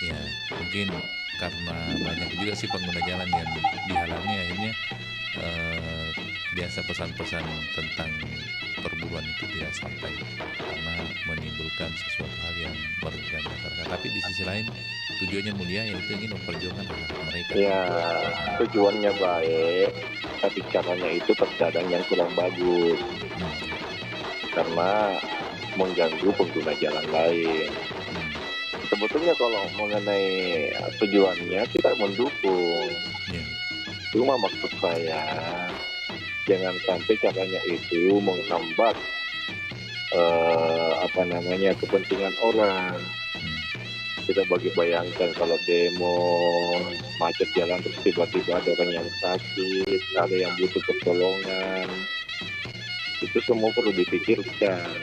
S4: Ya, mungkin karena banyak juga sih pengguna jalan yang dihalangi, akhirnya biasa pesan-pesan tentang perburuan itu tidak sampai karena menimbulkan sesuatu hal yang merugikan masyarakat. Tapi di sisi lain tujuannya mulia, yaitu ingin memperjuangkan hak mereka.
S15: Ya, tujuannya baik, tapi caranya itu terkadang yang kurang bagus karena mengganggu pengguna jalan lain. Sebetulnya kalau mengenai tujuannya kita mendukung. Cuma maksud saya jangan sampai caranya itu menghambat kepentingan orang. Kita bayangkan kalau demo macet jalan terus tiba-tiba ada orang yang sakit, ada yang butuh pertolongan, itu semua perlu dipikirkan.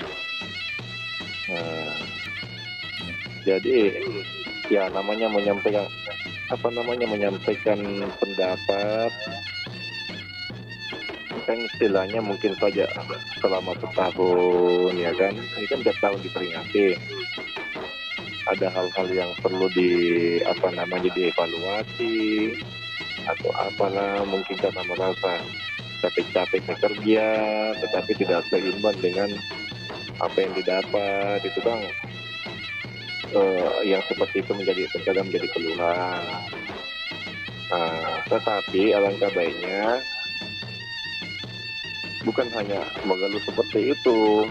S15: Jadi ya namanya menyampaikan pendapat kan istilahnya mungkin saja selama setahun ya kan, ini kan tiap tahun diperingati, ada hal-hal yang perlu dievaluasi atau apalah, mungkin karena merasa capek-capek bekerja tetapi tidak seimbang dengan apa yang didapat itu kan, yang seperti itu terkadang menjadi keluhan. Tetapi alangkah baiknya bukan hanya mengeluh seperti itu,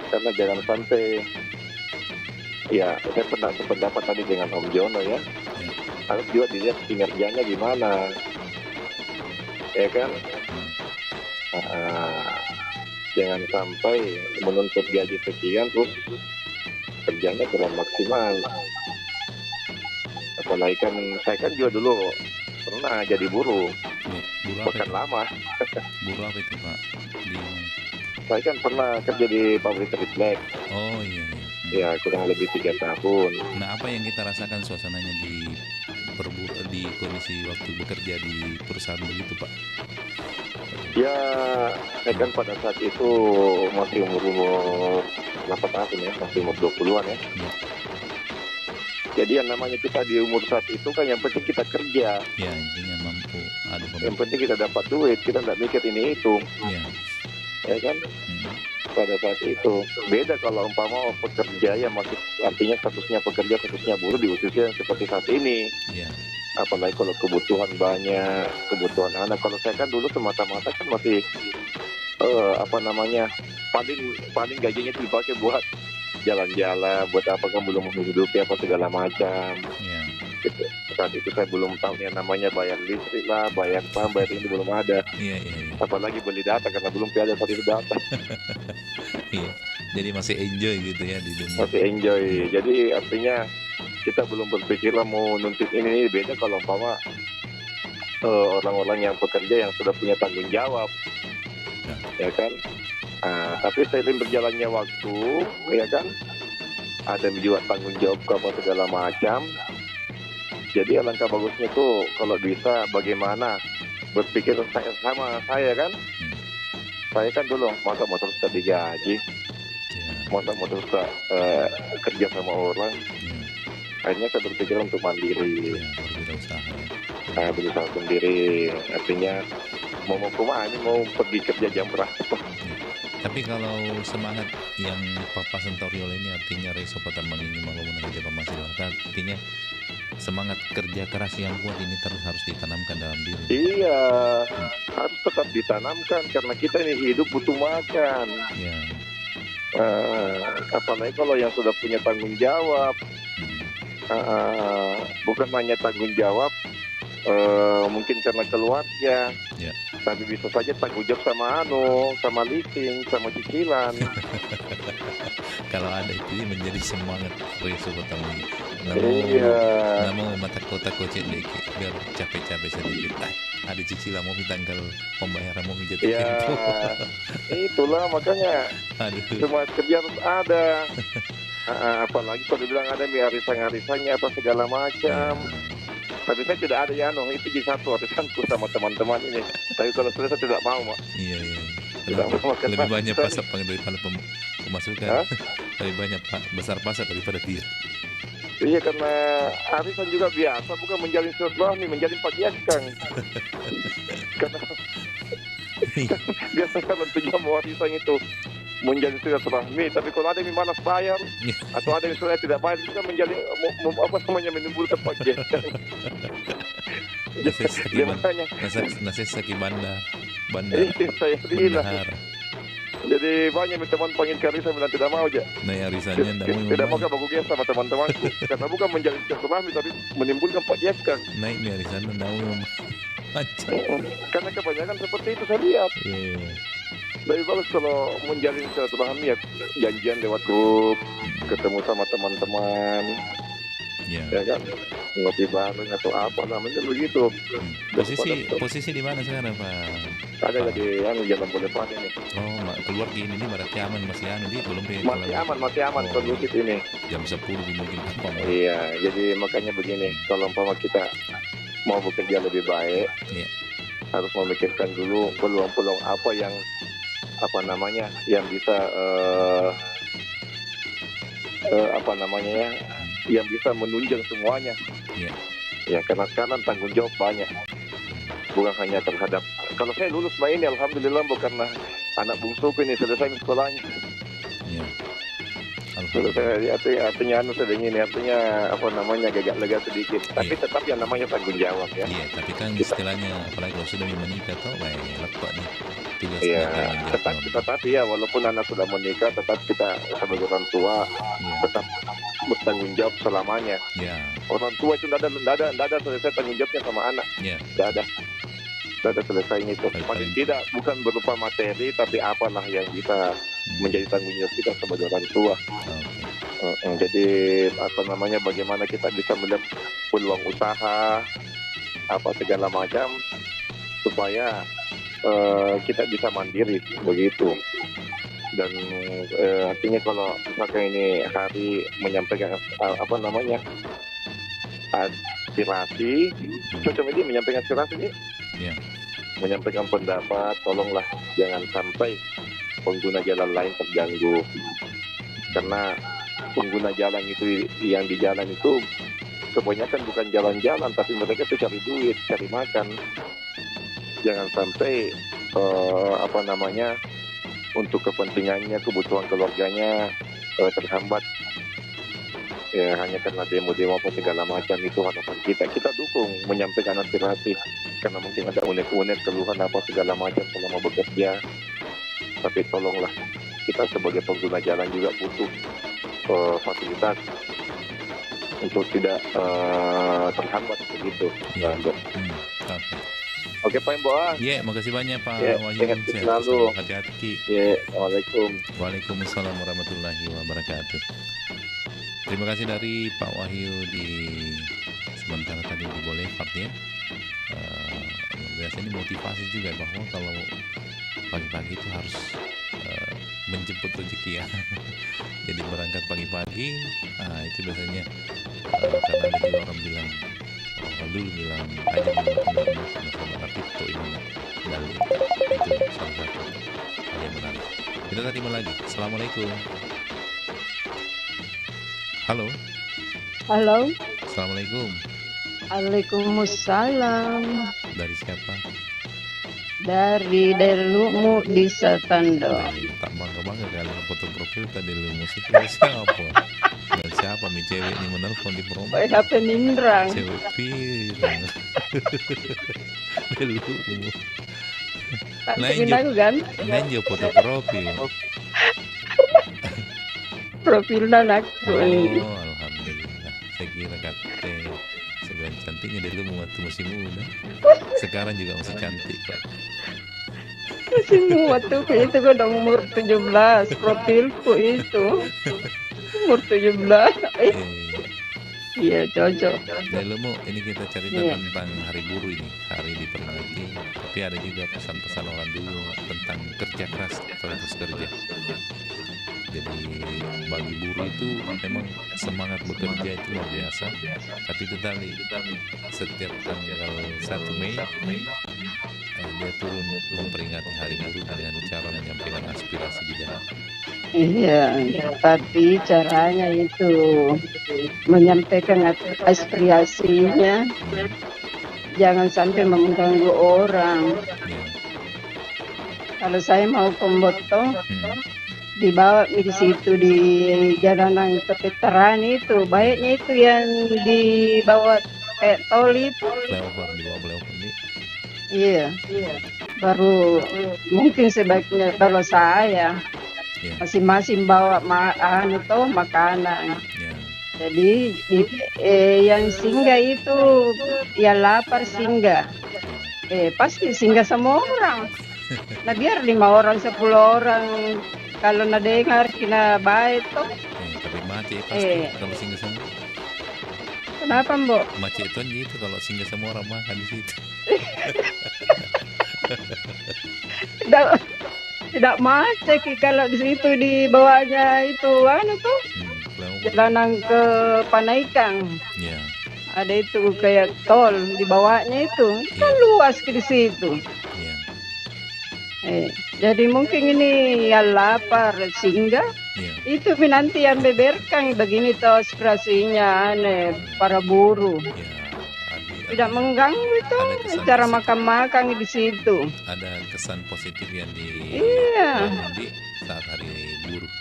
S15: karena jangan sampai, ya saya pernah sependapat tadi dengan Om Jono ya, harus juga dilihat kinerjanya gimana, ya kan. Jangan sampai menuntut gaji sekian terus kerjanya kurang maksimal. Apalagi kan saya kan juga dulu pernah jadi buruh, bahkan lama.
S4: Buruh apa itu Pak?
S15: Saya kan pernah kerja di pabrik triplek.
S4: Oh iya.
S15: Ya kurang lebih 3 tahun.
S4: Nah, apa yang kita rasakan suasananya di kondisi waktu bekerja di perusahaan begitu Pak?
S15: Ya, saya kan pada saat itu masih umur 8 tahun ya, masih umur 20-an ya. Jadi yang namanya kita di umur saat itu kan yang penting kita kerja.
S4: Ya, intinya mampu.
S15: Yang penting kita dapat duit, kita nggak mikir ini itu. Ya kan? Pada saat itu beda kalau umpama pekerja yang masih artinya statusnya pekerja, statusnya buruh di usia yang seperti saat ini. Apalagi kalau kebutuhan banyak, kebutuhan anak. Kalau saya kan dulu semata-mata kan masih paling gajinya itu dipakai buat jalan-jalan, buat apa kan belum menghidupi apa segala macam. Gitu. Saat itu saya belum tahu yang namanya bayar listrik lah, bayar pam, bayar ini belum ada. Apalagi beli data karena belum ada saat itu data.
S4: Jadi masih enjoy gitu ya di dunia.
S15: Masih enjoy. Jadi artinya kita belum berpikir lah mau nuntut ini. Beda kalau umpama orang-orang yang bekerja yang sudah punya tanggung jawab, ya kan. Tapi seiring berjalannya waktu, ya kan, ada juga tanggung jawab apa segala macam. Jadi alangkah bagusnya tuh kalau bisa bagaimana berpikir sama saya kan. Saya kan dulu masa mau terus digaji, masa mau terus kerja sama orang. Akhirnya saya berpikir untuk mandiri, berusaha sendiri. Artinya mau kemana, mau pergi kerja jam berapa.
S4: Tapi kalau semangat yang Papa Sentoriol ini artinya Resopatan Mangingi Mangumun Raja Pamasilaka, artinya semangat kerja keras yang kuat ini terus harus ditanamkan dalam diri.
S15: Iya, harus tetap ditanamkan karena kita ini hidup butuh makan. Apalagi kalau yang sudah punya tanggung jawab, bukan hanya tanggung jawab, mungkin karena keluarga, tapi bisa saja tanggung jawab sama leasing, sama cicilan.
S4: Kalau ada itu menjadi semangat Resopatan Mangingi. Namun mata kota kocet dikit biar capek-capek sedikit. Ada cicilan mau tanggal pembayaran mau jatuh tempo.
S15: Itulah makanya semua kerja harus ada. Apalagi kalau dibilang ada arisan-arisannya apa segala macam. Tapi saya tidak ada itu jadi satu arisanku sama teman-teman ini. Tapi kalau sudah saya tidak mau, Mak.
S4: Iya.
S15: Tidak mau makan.
S4: Lebih banyak pasar daripada pemasukan. Lebih banyak besar pasar daripada dia.
S15: Iya, karena arisan juga biasa, bukan menjalin silaturahmi, menjalin pagiakan. Karena biasa kalau tujuan warisan itu menjalin silaturahmi, tapi kalau ada yang malas bayar atau ada yang sudah tidak bayar, itu kan menjalin menimbulkan pagiakan.
S4: Nasi saki banda.
S15: Saya bilang. Jadi banyak teman panggil ke arisan bilang tidak mau aja.
S4: Nah, arisannya
S15: tidak mau baku gas sama teman-temanku karena bukan menjalin silaturahmi tapi menimbulkan pagiakan.
S4: Naik nih arisan
S15: karena kebanyakan seperti itu saya lihat. Lebih bagus kalau menjalin silaturahmi ya janjian lewat grup, ketemu sama teman-teman, ya kan. ngopi bareng atau apa namanya begitu.
S4: Posisi di mana sekarang Pak?
S15: Ada di Jalan Boulevard ini.
S4: Oh, keluar gini nih berarti aman, masih dia belum
S15: Masih aman kondusif ini.
S4: Jam 10 mungkin apa?
S15: Iya, jadi makanya begini, kalau umpama kita mau bekerja lebih baik, harus memikirkan dulu peluang-peluang apa yang yang bisa yang bisa menunjang semuanya. Ya, karena sekarang tanggung jawab banyak, bukan hanya terhadap. Kalau saya lulus ini alhamdulillah, bukan karena anak bungsuku ini selesai sekolahnya. Artinya agak lega sedikit, tapi tetap yang namanya tanggung jawab ya.
S4: Iya, tapi kan istilahnya apalagi kalau sudah menikah tuh lepas nih tugas.
S15: Iya, tetapi ya walaupun anak sudah menikah, tetap kita sebagai orang tua tetap bertanggung jawab selamanya.
S4: Iya.
S15: Orang tua itu tidak ada selesai tanggung jawabnya sama anak.
S4: Iya.
S15: Tidak ada selesainya itu. Paling tidak bukan berupa materi, tapi apalah yang bisa menjadi tanggung jawab kita sebagai orang tua. Jadi bagaimana kita bisa melihat peluang usaha segala macam supaya kita bisa mandiri begitu. Dan artinya kalau misalkan ini hari menyampaikan aspirasi, cocok ini menyampaikan aspirasi ini. Menyampaikan pendapat, tolonglah jangan sampai pengguna jalan lain terganggu, karena pengguna jalan itu yang di jalan itu kebanyakan bukan jalan-jalan, tapi mereka itu cari duit, cari makan. Jangan sampai untuk kepentingannya, kebutuhan keluarganya terhambat ya hanya karena demo-demo apa segala macam. Itu harapan kita dukung menyampaikan aspirasi, karena mungkin ada unek-unek keluhan apa segala macam selama bekerja, tapi tolonglah kita sebagai pengguna jalan juga butuh fasilitas untuk tidak terhambat begitu. Oke Pak Imboan.
S4: Makasih banyak Pak Wahyu.
S15: Selalu.
S4: Hati-hati. Waalaikumsalam warahmatullahi wabarakatuh. Terima kasih dari Pak Wahyu di sementara tadi di Boulevard ya. Biasanya motivasi juga bahwa kalau pagi-pagi itu harus menjemput rezeki ya. Jadi berangkat pagi-pagi, itu biasanya karena ada juga orang bilang, dulu bilang aja sama Rapito ini dan itu salah satu hal yang menarik. Kita terima lagi. Assalamualaikum. Halo. Assalamualaikum.
S16: Waalaikumsalam.
S4: Dari siapa?
S16: Dari Lumu di Satando.
S4: Tak bangga-bangga kali foto profil tadi Lumu itu siapa? Dan siapa nih cewek ini menelpon di promo?
S16: HP Nindrang.
S4: Cewek pirang. Lumu. Nenjo foto profil.
S16: Profil anakku.
S4: Oh, alhamdulillah. Saya kira kata sebenarnya cantiknya dari Lumu waktu masih muda. Sekarang juga masih cantik Pak.
S16: Masih muat tuh, itu gue udah umur 17, profilku itu umur 17. Iya cocok.
S4: Dari Lumu ini kita cerita tentang hari buruh ini, hari diperingati, tapi ada juga pesan-pesan orang dulu tentang kerja keras atau etos kerja. Jadi bagi buruh itu memang semangat bekerja itu luar biasa, tapi itu tadi setiap tanggal 1 Mei dia turun memperingati hari buruh dengan cara menyampaikan aspirasi di jalan.
S16: Iya, tapi caranya itu menyampaikan aspirasinya jangan sampai mengganggu orang. Kalau saya mau pemotong dibawa di situ di jalanan Veteran itu, baiknya itu yang dibawa kayak tol itu. Iya. Baru mungkin sebaiknya kalau saya masing-masing bawa makanan. Jadi yang singgah itu ya lapar singgah. Pasti singgah semua orang. Nah biar 5 orang 10 orang kalau dengar kena baik toh.
S4: Tapi mati pasti kalau singgah semua.
S16: Kenapa, Mbok?
S4: Maceton gitu kalau singgah semua orang makan di situ.
S16: Tidak macet Ki, kalau di situ di bawahnya itu anu tuh jalanan ke Panaikang.
S4: Ya.
S16: Ada itu kayak tol di bawahnya itu kan luas Ki di situ. Jadi mungkin ini yang lapar singgah itu nanti yang beberkan begini tuh aspirasinya aneh para buruh. Tidak mengganggu itu cara makan-makan di situ.
S4: Ada kesan positif yang di saat hari buruh.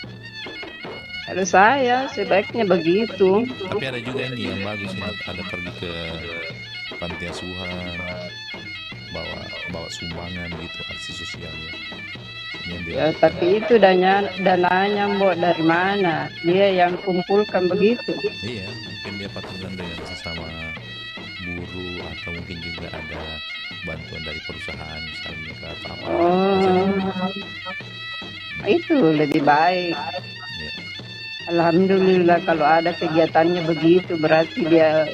S16: Kalau saya sebaiknya begitu.
S4: Tapi ada juga ini yang bagus ini, ada pergi ke panti asuhan, bawa sumbangan gitu, aksi sosialnya.
S16: Ya, tapi itu dananya Mbok dari mana? Dia yang kumpulkan begitu.
S4: Iya, mungkin dia patungan dengan sesama buruh atau mungkin juga ada bantuan dari perusahaan misalnya atau apa.
S16: Itu lebih baik. Alhamdulillah kalau ada kegiatannya begitu berarti dia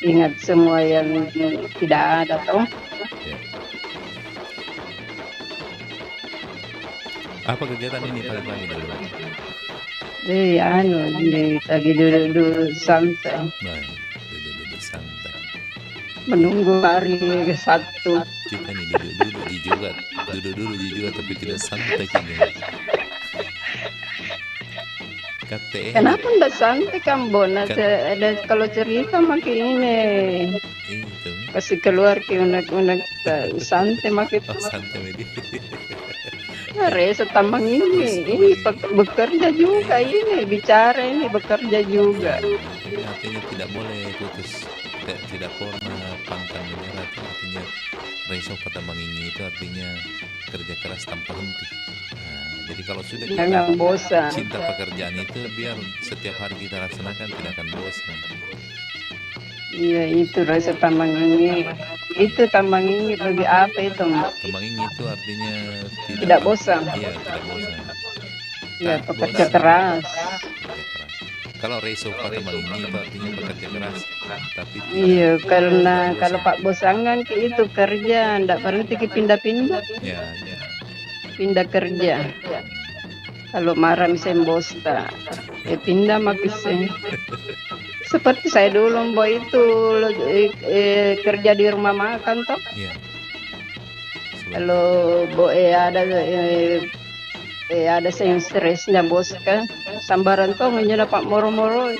S16: ingat semua yang tidak ada toh.
S4: Apa kegiatan ini pagi-pagi dulu?
S16: Lagi duduk santai.
S4: Duduk santai.
S16: Menunggu hari Sabtu.
S4: Kita nih duduk dulu juga tapi tidak santai kayaknya.
S16: Kenapa enggak santai kan Bona? Ada kalau cerita makin ini. Kasih keluar ke unek-unek santai makin.
S4: Santai media.
S16: Resa tambang ini bekerja juga ini bicara ini bekerja juga.
S4: Artinya tidak boleh putus, tidak pernah pantang menyerah. Artinya Resa Patambang ini itu artinya kerja keras tanpa henti. Jadi kalau sudah
S16: jangan bosan.
S4: Cinta pekerjaan itu biar setiap hari kita laksanakan tidak akan bosan.
S16: Iya itu rasa tambang ini. Itu tambang ini bagi apa itu?
S4: Tambang ini itu artinya
S16: tidak bosan.
S4: Iya tidak bosan.
S16: Iya pekerja keras.
S4: Kalau Reso Patambang ini itu artinya bekerja keras. Tapi
S16: iya karena kalau Pak Bosangan itu kerja tidak berhenti pindah-pindah.
S4: Ya.
S16: Pindah kerja. Kalau marah misalnya bosta, pindah makin seperti saya dulu Mbak itu kerja di rumah makan toh. Kalau ada yang stresnya bos kan, sambaran toh menjadi Pak moro-moro.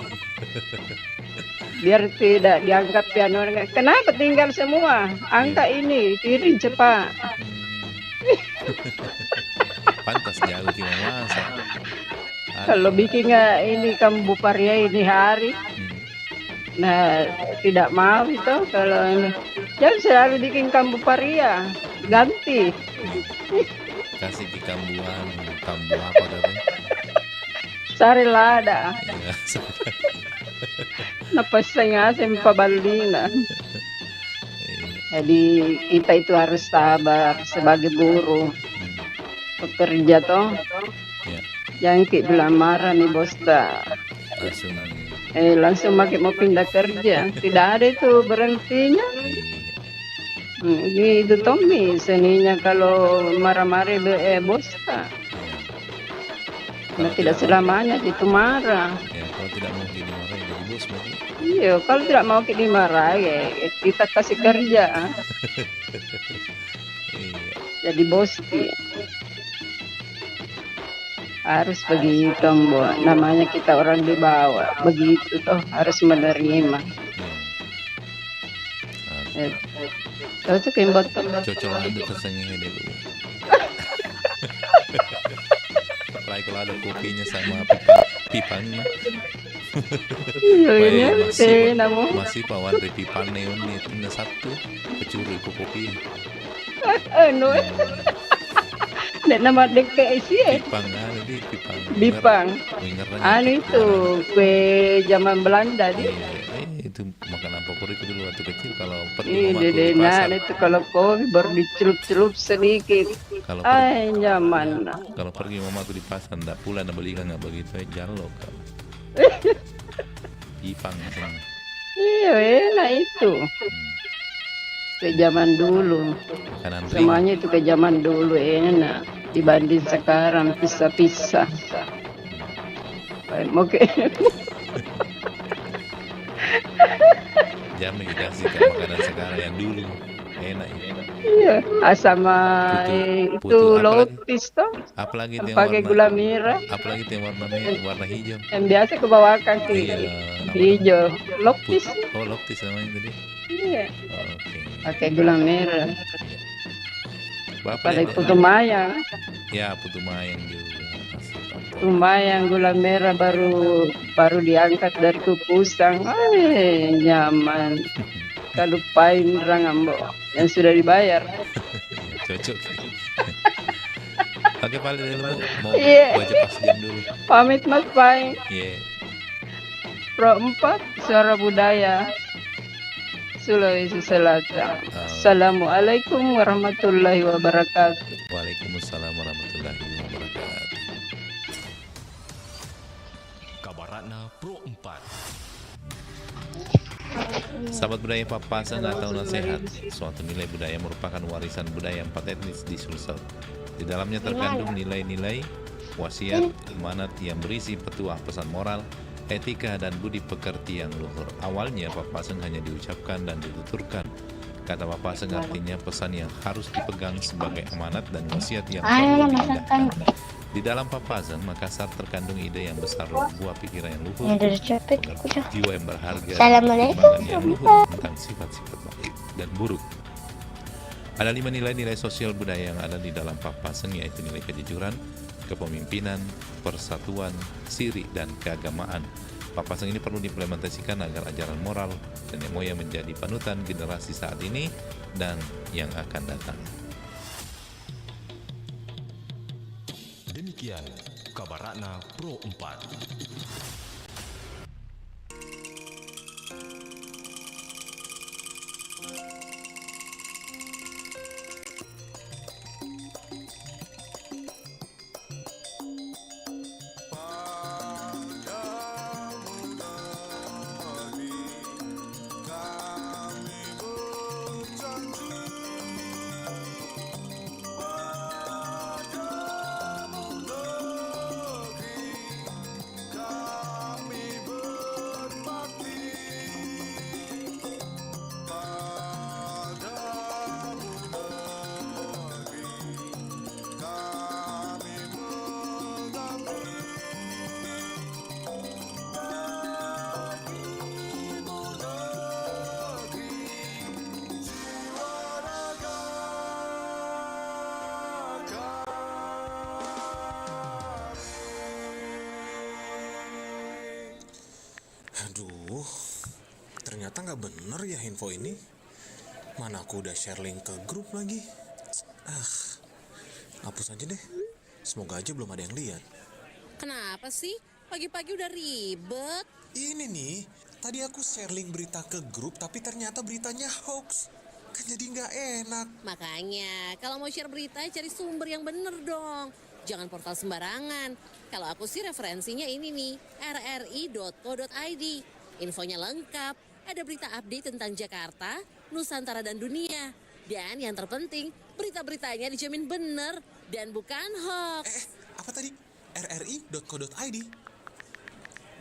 S16: Biar tidak dianggap piano. Kenapa tinggal semua? Angka ini kirim cepat.
S4: Pantas jauh di masak.
S16: Kalau bikin ini kamu Buparia ini hari, nah tidak mau itu kalau jangan selalu bikin kambu Buparia ganti.
S4: Kasih di kambu apa katanya?
S16: Sari lada. Napas saya Balina. Jadi kita itu harus sabar sebagai buruh pekerja toh. Jangan kita bilang marah nih bos langsung makin mau pindah kerja. Tidak ada itu berhentinya. Gitu Tommy seninya kalau marah-marah bos nah, tidak selamanya itu marah.
S4: Kalau tidak mau dimarahi jadi bos berarti.
S16: Iya, kalau tidak mau dimarahi kita kasih kerja. Jadi bos harus begitu Mbak. Namanya kita orang di bawah begitu toh harus menerima. Cocok yang botol.
S4: Cocok ada tersengih dulu. Apalagi kalau ada kopinya sama pipanya. Masih pawan dari pipan neon itu satu kecuri kopi.
S16: Nek nama DKI sih Bipang. Anu itu kue zaman Belanda di.
S4: Itu makanan favorit dulu waktu kecil kalau pergi mamaku di
S16: pasar. Itu kalau kopi baru dicelup-celup sedikit. Nyaman.
S4: Kalau pergi mamaku di pasar ndak pula ndak belikan nggak begitu jalo kan. Ipang semua.
S16: Iya, enak itu. Ke zaman dulu.
S4: Makanan ring.
S16: Semuanya itu ke zaman dulu enak. Dibanding sekarang pisah-pisah. Oke.
S4: Jangan dikasih ke makanan sekarang yang dulu. Enak ya.
S16: Iya, sama itu lotis toh.
S4: Apalagi yang
S16: pakai gula merah.
S4: Apalagi yang warna hijau.
S16: Yang biasa ke bawah kaki.
S4: Iya,
S16: hijau. Lotis.
S4: Oh, lotis namanya tadi.
S16: Iya.
S4: Oke.
S16: Pakai gula merah.
S4: Bapak
S16: Pada putu mayang.
S4: Ya, putu mayang juga.
S16: Putu mayang gula merah baru diangkat dari kukusan. Nyaman. Kalau pain rangambo yang sudah dibayar.
S4: Cocok. Oke, paling dulu mau
S16: Iya.
S4: baca pas jam dulu.
S16: Pamit Mas Pain.
S4: Iya.
S16: Pro 4 Suara Budaya Sulawesi Selatan. Assalamualaikum warahmatullahi wabarakatuh.
S4: Waalaikumsalam warahmatullahi wabarakatuh.
S2: Kabaratna Pro 4.
S4: Sahabat budaya papasan atau nasihat, suatu nilai budaya merupakan warisan budaya 4 etnis di Sulsel. Di dalamnya terkandung nilai-nilai wasiat, amanat yang berisi petuah pesan moral, etika dan budi pekerti yang luhur. Awalnya papasan hanya diucapkan dan dituturkan. Kata papasan artinya pesan yang harus dipegang sebagai amanat dan wasiat yang perlu diindahkan. Di dalam papasan Makassar terkandung ide yang besar, buah pikiran yang luhur, jiwa yang berharga, perkembangan yang luhur tentang sifat-sifat baik dan buruk. Ada 5 nilai-nilai sosial budaya yang ada di dalam papasan, yaitu nilai kejujuran, kepemimpinan, persatuan, siri, dan keagamaan. Papasan ini perlu diimplementasikan agar ajaran moral dan moyang menjadi panutan generasi saat ini dan yang akan datang.
S2: Demikian Kabaratna Pro 4.
S17: Aduh, ternyata nggak bener ya info ini. Mana aku udah share link ke grup lagi. Hapus aja deh. Semoga aja belum ada yang lihat.
S10: Kenapa sih? Pagi-pagi udah ribet.
S17: Ini nih, tadi aku share link berita ke grup tapi ternyata beritanya hoax. Kan jadi nggak enak.
S10: Makanya, kalau mau share berita cari sumber yang bener dong. Jangan portal sembarangan. Kalau aku sih referensinya ini nih, rri.co.id. Infonya lengkap, ada berita update tentang Jakarta, Nusantara dan dunia. Dan yang terpenting, berita-beritanya dijamin bener dan bukan hoax.
S17: Apa tadi? rri.co.id?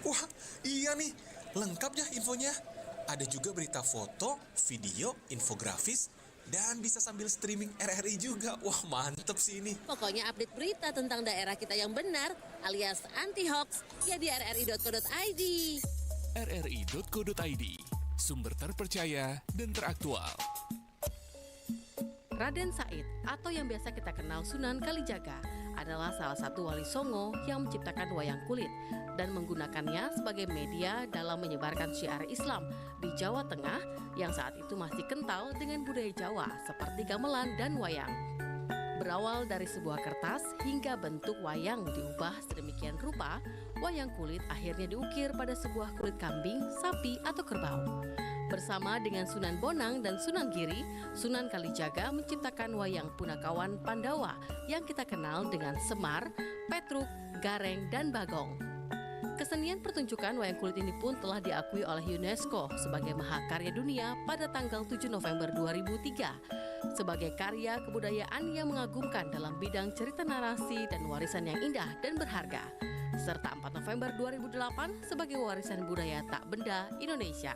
S17: Wah, iya nih, lengkap ya infonya. Ada juga berita foto, video, infografis, dan bisa sambil streaming RRI juga. Wah, mantep sih ini.
S10: Pokoknya update berita tentang daerah kita yang benar alias anti-hoax ya di rri.co.id.
S18: rri.co.id, sumber terpercaya dan teraktual.
S19: Raden Said atau yang biasa kita kenal Sunan Kalijaga adalah salah satu wali Songo yang menciptakan wayang kulit dan menggunakannya sebagai media dalam menyebarkan syiar Islam di Jawa Tengah yang saat itu masih kental dengan budaya Jawa seperti gamelan dan wayang. Berawal dari sebuah kertas hingga bentuk wayang diubah sedemikian rupa, wayang kulit akhirnya diukir pada sebuah kulit kambing, sapi, atau kerbau. Bersama dengan Sunan Bonang dan Sunan Giri, Sunan Kalijaga menciptakan wayang Punakawan Pandawa yang kita kenal dengan Semar, Petruk, Gareng, dan Bagong. Kesenian pertunjukan wayang kulit ini pun telah diakui oleh UNESCO sebagai Mahakarya Dunia pada tanggal 7 November 2003 sebagai karya kebudayaan yang mengagumkan dalam bidang cerita narasi dan warisan yang indah dan berharga, serta 4 November 2008 sebagai warisan budaya tak benda Indonesia.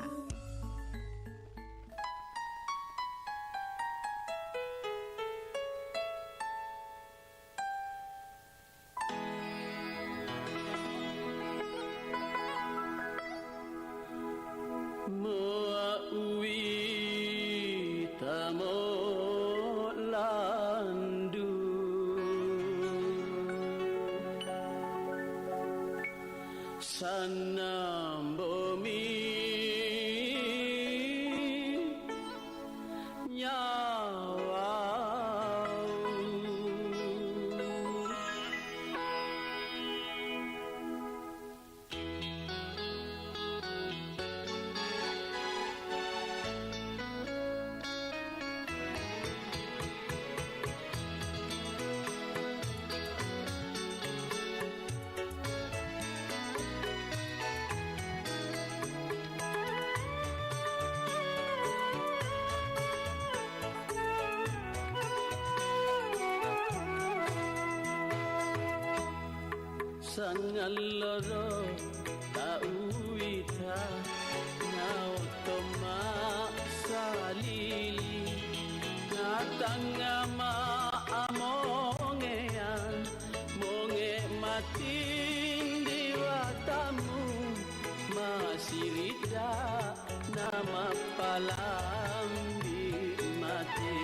S20: Sangaloro tauita nautoma salili natangama amongean monge mating diwatamu masirida nama palam di mati.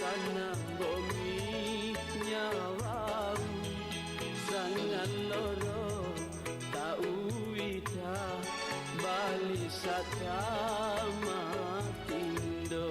S20: Sana bomi nyawau sangan loro tauita bali satama tindo.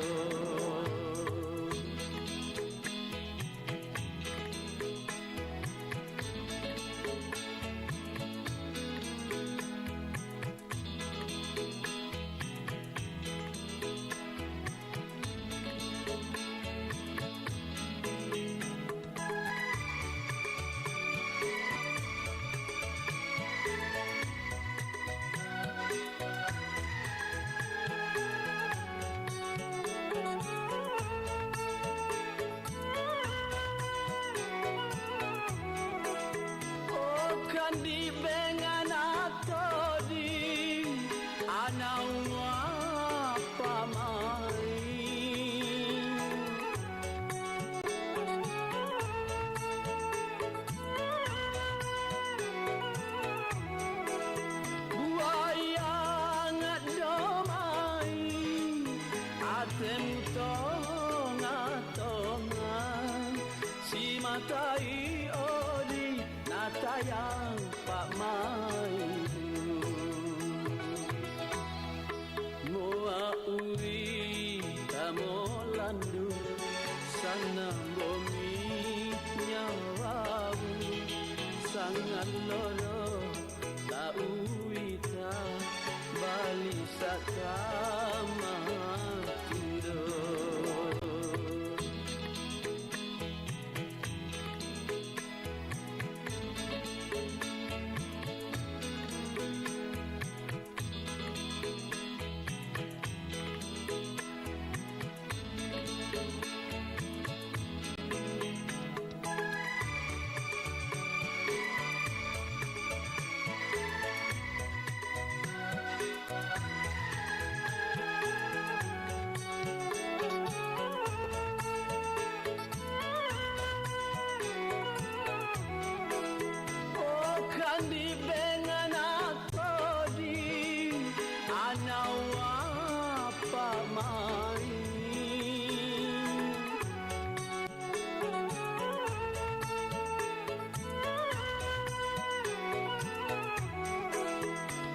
S20: Di bengan atau di anawa pamai buayang domai atem tonga-tonga si matai odi natayang Pak Mayu Moa uri tamolandu sana bomi nyawawu sangan loro tauita bali sakama tindo. Di bengan atau di anawa pamai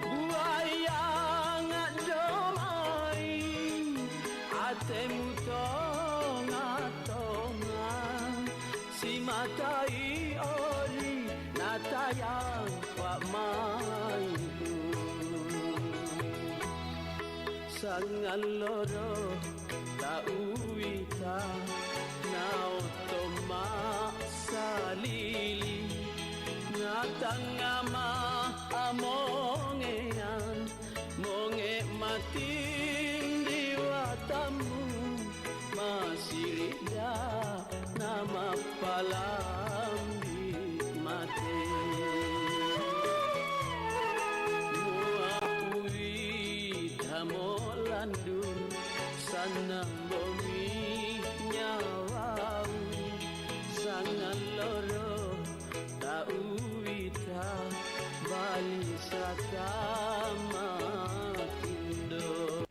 S20: buayang domai atemu tonga-tonga si matai ori natayang Pak Mayu sangan loro tauita Nautoma salili Ngatangama amongean Monge mating diwatamu Masirida nama palam di mate Muawi tamolandur sanang bomi nyawau sangan loro tauwita bali satama tindo.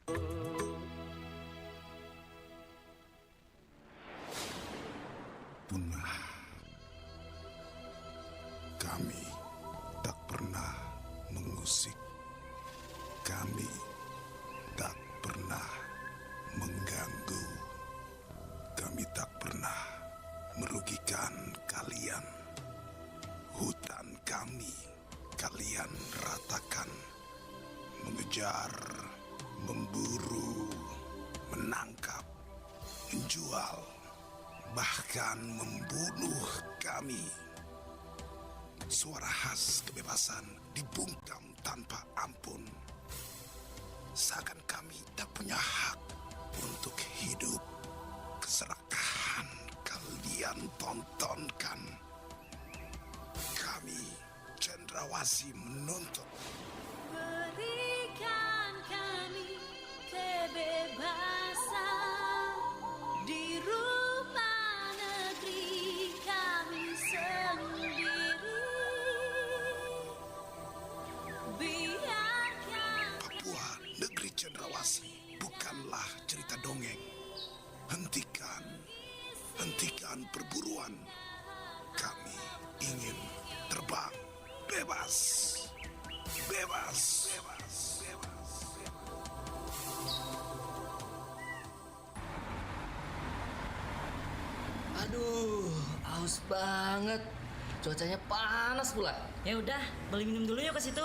S21: Punah kami tak pernah mengusik, kami tak pernah mengganggu, kami tak pernah merugikan kalian. Hutan kami kalian ratakan, mengejar, memburu, menangkap, menjual, bahkan membunuh kami. Suara khas kebebasan dibungkam tanpa ampun. Seakan kami tak punya hak untuk hidup. Keserakahan kalian tontonkan. Kami cendrawasih menuntut.
S1: Berikan kami kebebasan di rumah negeri kami sendiri. Biarkan
S21: Papua, negeri cendrawasih, bukanlah cerita dongeng. Hentikan perburuan. Kami ingin terbang bebas. Bebas.
S22: Aduh, haus banget. Cuacanya panas pula.
S23: Ya udah, beli minum dulu yuk ke situ.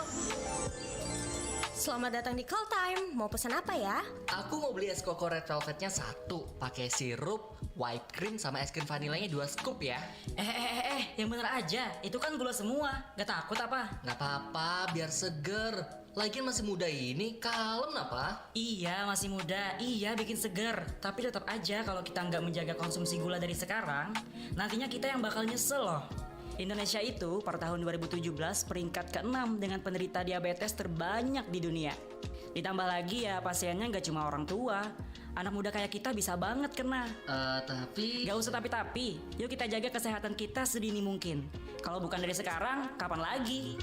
S7: Selamat datang di Call Time. Mau pesan apa ya?
S22: Aku mau beli es koko red velvetnya 1, pakai sirup, whipped cream sama es krim vanilanya 2 scoop ya.
S23: Yang bener aja. Itu kan gula semua. Gak takut apa?
S22: Gak apa-apa, biar seger. Lagian masih muda ini, kalem apa?
S23: Iya, masih muda. Iya, bikin seger. Tapi tetap aja kalau kita nggak menjaga konsumsi gula dari sekarang, nantinya kita yang bakal nyesel loh. Indonesia itu per tahun 2017 peringkat ke-6 dengan penderita diabetes terbanyak di dunia. Ditambah lagi ya pasiennya nggak cuma orang tua, anak muda kayak kita bisa banget kena.
S22: Tapi...
S23: Gak usah tapi-tapi, yuk kita jaga kesehatan kita sedini mungkin. Kalau bukan dari sekarang, kapan lagi?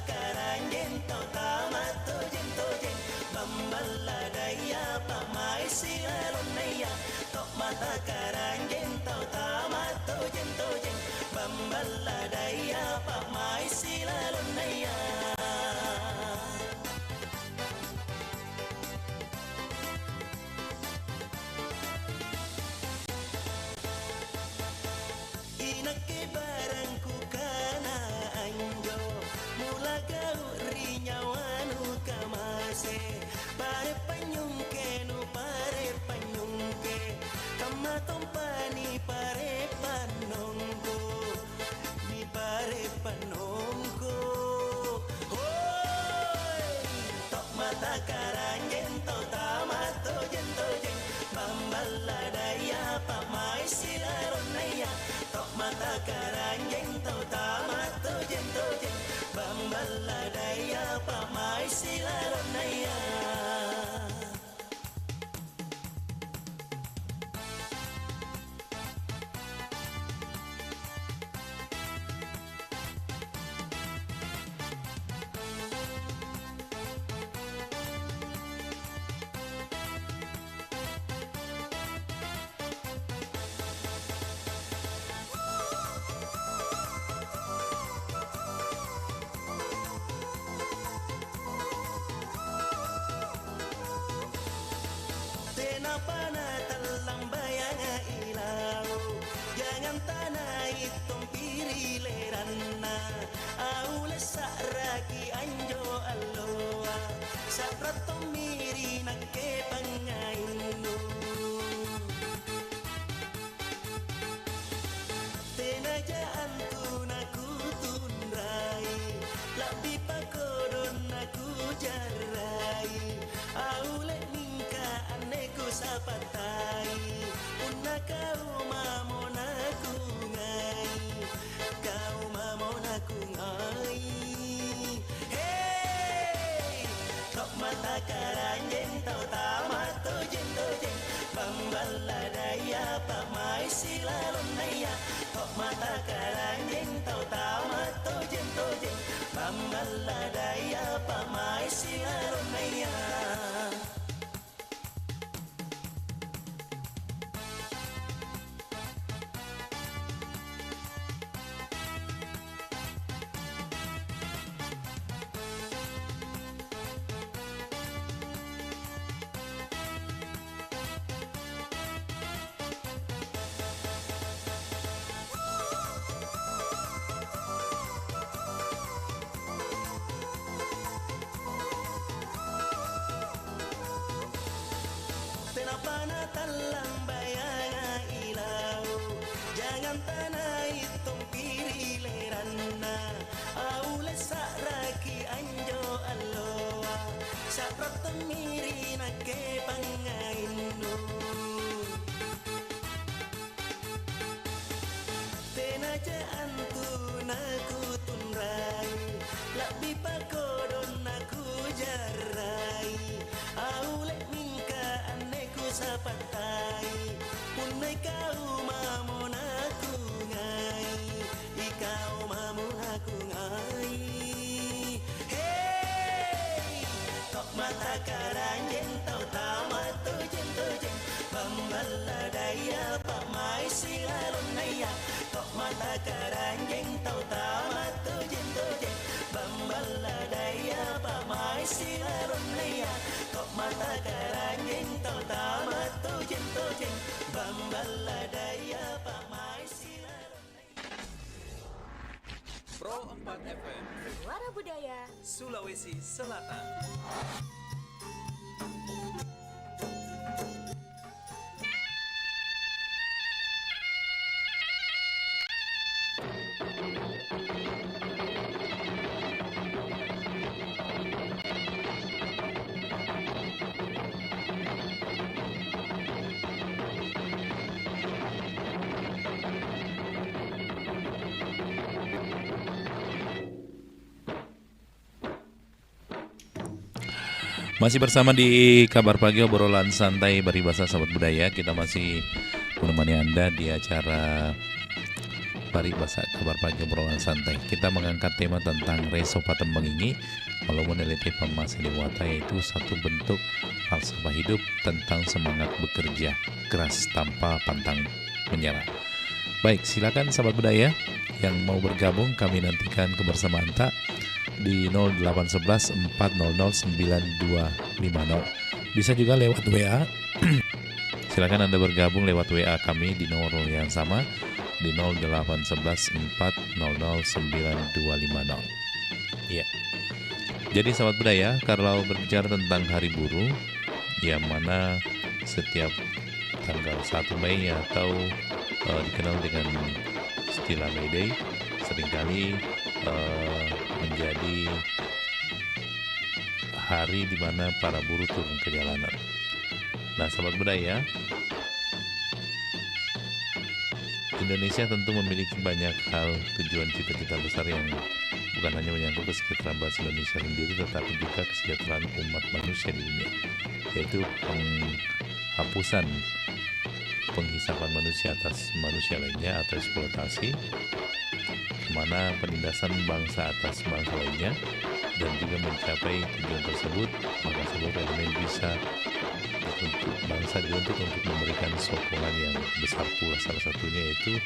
S20: Karanjen tau tamat tojen tojen Bambaladaya pamai silalonaya Tok mata karanjen tau tamat tojen tojen Bambaladaya pamai silalonaya Inake barangku kana anjo Mula gau rinyawanu kamase Pare panyungke no pare panyungke Kama tompani pare panongko Ni pare panongko Hoi Tok mata karanjen tau tamat tojen tojen Bambaladaya pamai silaronaya Tok mata karanjen tau tamat tojen tojen Bambaladaya pamai silaronaya sileranna aule saraki anjo alloa saprato miri nakke pangainu tenaja antun aku tundrai lebih pakodon aku jarai aule ningka aneku sapatai unna kau mamonaku ngai kau mamonaku ngai hey tok mata karanjeng tau tamato jento jeng bambala daya pamai silalon naya tok mata karanjeng tau tamato jento jeng bambala daya pamai silalon naya. Tenapana talang bayanga ilau jangan tanah hitung piri lerana aule saraki anjo alloa saprato miri nakke pangainu tenaja antun aku tunrai lebih pakodon aku jarai aule sapatai punai kau mamon aku ngai ikau mamon aku ngai hey tok mata karanjeng tau tamato jento jeng bambala daya pamai silalon naya tok mata karanjeng tau tamato jento jeng bambala daya pamai silalon naya tok mata karanjeng tau tamato jento jeng bambala daya pamai silalon
S3: Pro 4 FM
S7: Suara Budaya
S3: Sulawesi Selatan.
S4: Masih bersama di Kabar Pagi, obrolan santai Paribasa Sahabat Budaya. Kita masih menemani Anda di acara Paribasa Kabar Pagi, obrolan santai. Kita mengangkat tema tentang Reso Patembengingi Walau meneliti Pamase Dewata, yaitu satu bentuk falsafah hidup tentang semangat bekerja keras tanpa pantang menyerah. Baik, silakan sahabat budaya yang mau bergabung, kami nantikan kebersamaan tak di 0811 400 9250. Bisa juga lewat WA. Silakan Anda bergabung lewat WA kami di nomor yang sama di 0811 400 9250. Ya. Jadi sahabat budaya, kalau berbicara tentang Hari Buruh yang mana setiap tanggal 1 Mei atau dikenal dengan istilah May Day seringkali menjadi hari di mana para buruh turun ke jalanan. Nah, sahabat budaya, Indonesia tentu memiliki banyak hal, tujuan cita-cita besar yang bukan hanya menyangkut kesejahteraan bangsa Indonesia sendiri, tetapi juga kesejahteraan umat manusia di dunia, yaitu penghapusan penghisapan manusia atas manusia lainnya atau eksploitasi, kemana penindasan bangsa atas bangsa lainnya, dan juga mencapai tujuan tersebut, maka seluruh elemen bisa untuk bangsa dibentuk untuk memberikan sokongan yang besar pula. Salah satunya yaitu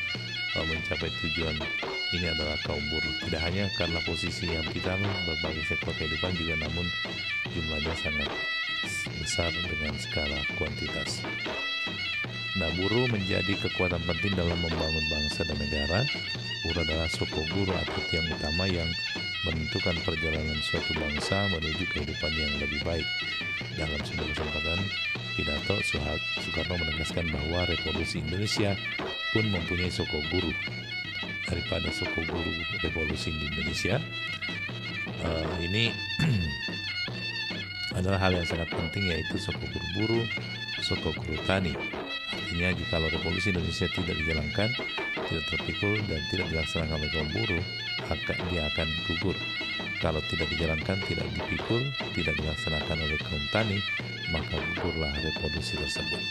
S4: mencapai tujuan ini adalah kaum buruh. Tidak hanya karena posisi yang vital berbagai sektor kehidupan juga, namun jumlahnya sangat besar dengan skala kuantitas. Nah, buruh menjadi kekuatan penting dalam membangun bangsa dan negara. Buruh adalah soko guru atau tiang utama yang menentukan perjalanan suatu bangsa menuju kehidupan yang lebih baik. Dalam sebuah kesempatan pidato, Soekarno menegaskan bahwa Revolusi Indonesia pun mempunyai soko guru. Daripada soko guru revolusi di Indonesia, ini adalah hal yang sangat penting, yaitu soko guru buruh, soko guru tani. Artinya jika revolusi Indonesia tidak dijalankan, tidak terpikul dan tidak dilaksanakan oleh kaum buruh, dia akan gugur. Kalau tidak dijalankan, tidak dipikul, tidak dilaksanakan oleh kaum tani, maka gugurlah revolusi tersebut.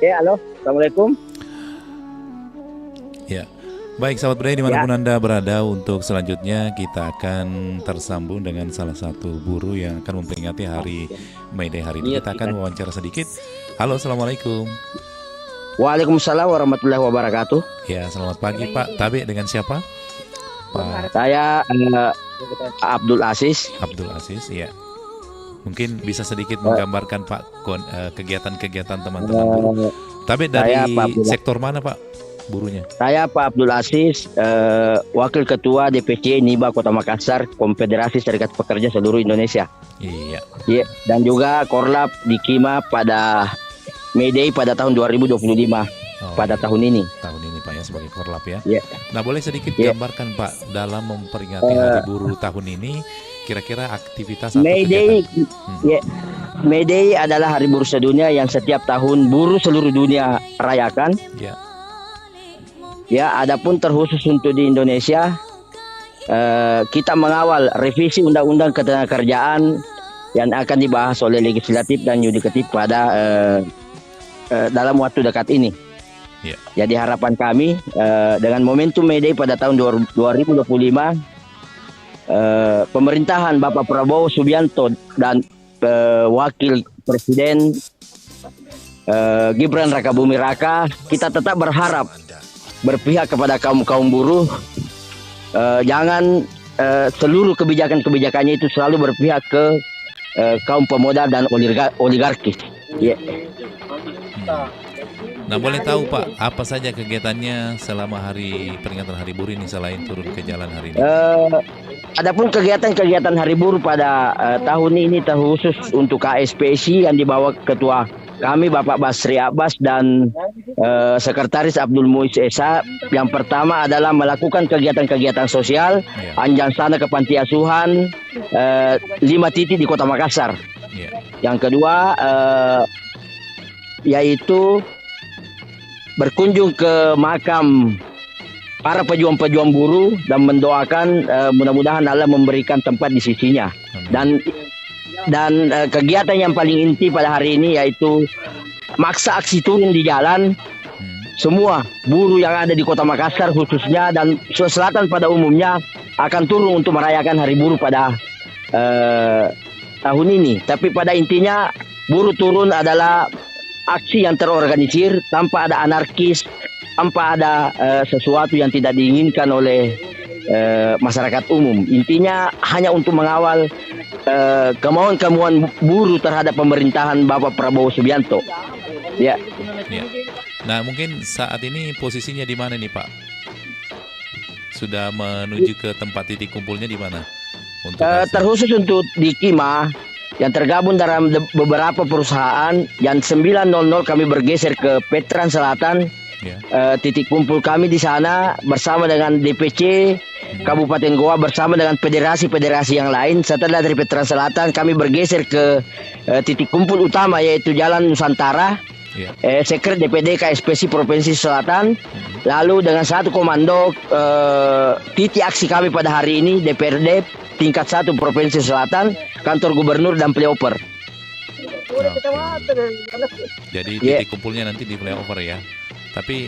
S5: Ya, halo. Assalamualaikum.
S4: Ya. Baik, sahabat budaya dimanapun Anda berada, untuk selanjutnya kita akan tersambung dengan salah satu buruh yang akan memperingati hari May Day hari ini. Kita akan wawancara sedikit. Halo, Assalamualaikum.
S5: Waalaikumsalam warahmatullahi wabarakatuh.
S4: Ya, selamat pagi Pak. Tabe dengan siapa? Pak.
S5: Saya Abdul Aziz.
S4: Abdul Aziz, ya. Mungkin bisa sedikit menggambarkan Pak kegiatan-kegiatan teman-teman buruh. Tabe dari sektor mana Pak? Burunya.
S5: Saya Pak Abdul Aziz, Wakil Ketua DPC NIBA Kota Makassar, Konfederasi Serikat Pekerja Seluruh Indonesia.
S4: Iya.
S5: Ya, dan juga Korlap di Kima pada May Day pada tahun 2025 pada tahun ini.
S4: Tahun ini Pak ya, sebagai Korlap ya.
S5: Ya.
S4: Nah, boleh sedikit gambarkan Pak dalam memperingati Hari Buruh tahun ini, kira-kira aktivitas atau
S5: May Day, May Day adalah Hari Buruh Sedunia yang setiap tahun buruh seluruh dunia rayakan.
S4: Ya.
S5: Ya, adapun terkhusus untuk di Indonesia, kita mengawal revisi Undang-Undang Ketenagakerjaan yang akan dibahas oleh Legislatif dan Yudikatif pada dalam waktu dekat ini.
S4: Yeah.
S5: Jadi harapan kami dengan momentum May Day pada tahun 2025, pemerintahan Bapak Prabowo Subianto dan Wakil Presiden Gibran Rakabuming Raka, kita tetap berharap berpihak kepada kaum buruh, jangan seluruh kebijakan-kebijakannya itu selalu berpihak ke kaum pemuda dan oligarkis. Yeah.
S4: Nah, boleh tahu Pak, apa saja kegiatannya selama peringatan Hari Buruh ini selain turun ke jalan hari ini?
S5: Adapun kegiatan-kegiatan Hari Buruh pada tahun ini terkhusus untuk KSPSI yang dibawa Ketua kami Bapak Basri Abbas dan Sekretaris Abdul Muiz Esa. Yang pertama adalah melakukan kegiatan-kegiatan sosial, anjang sana ke panti asuhan 5 titik di Kota Makassar. Yang kedua yaitu berkunjung ke makam para pejuang-pejuang buruh dan mendoakan mudah-mudahan Allah memberikan tempat di sisinya. Dan kegiatan yang paling inti pada hari ini yaitu maksa aksi turun di jalan. Semua buruh yang ada di Kota Makassar khususnya dan Sulawesi Selatan pada umumnya akan turun untuk merayakan Hari Buruh pada tahun ini. Tapi pada intinya buruh turun adalah aksi yang terorganisir tanpa ada anarkis, tanpa ada sesuatu yang tidak diinginkan oleh masyarakat umum. Intinya hanya untuk mengawal kemauan-kemauan buruh terhadap pemerintahan Bapak Prabowo Subianto. Ya.
S4: Nah, mungkin saat ini posisinya di mana nih Pak? Sudah menuju ke tempat titik kumpulnya di mana?
S5: Terkhusus untuk di Kima yang tergabung dalam beberapa perusahaan, yang 9.00 kami bergeser ke Petran Selatan. Titik kumpul kami di sana bersama dengan DPC Kabupaten Goa bersama dengan federasi-federasi yang lain. Setelah dari Petran Selatan kami bergeser ke titik kumpul utama yaitu Jalan Nusantara, Sekret DPD KSPSI Provinsi Selatan. Lalu dengan satu komando titik aksi kami pada hari ini DPRD tingkat 1 Provinsi Selatan, kantor gubernur dan flyover.
S4: Jadi titik kumpulnya nanti di flyover ya. Tapi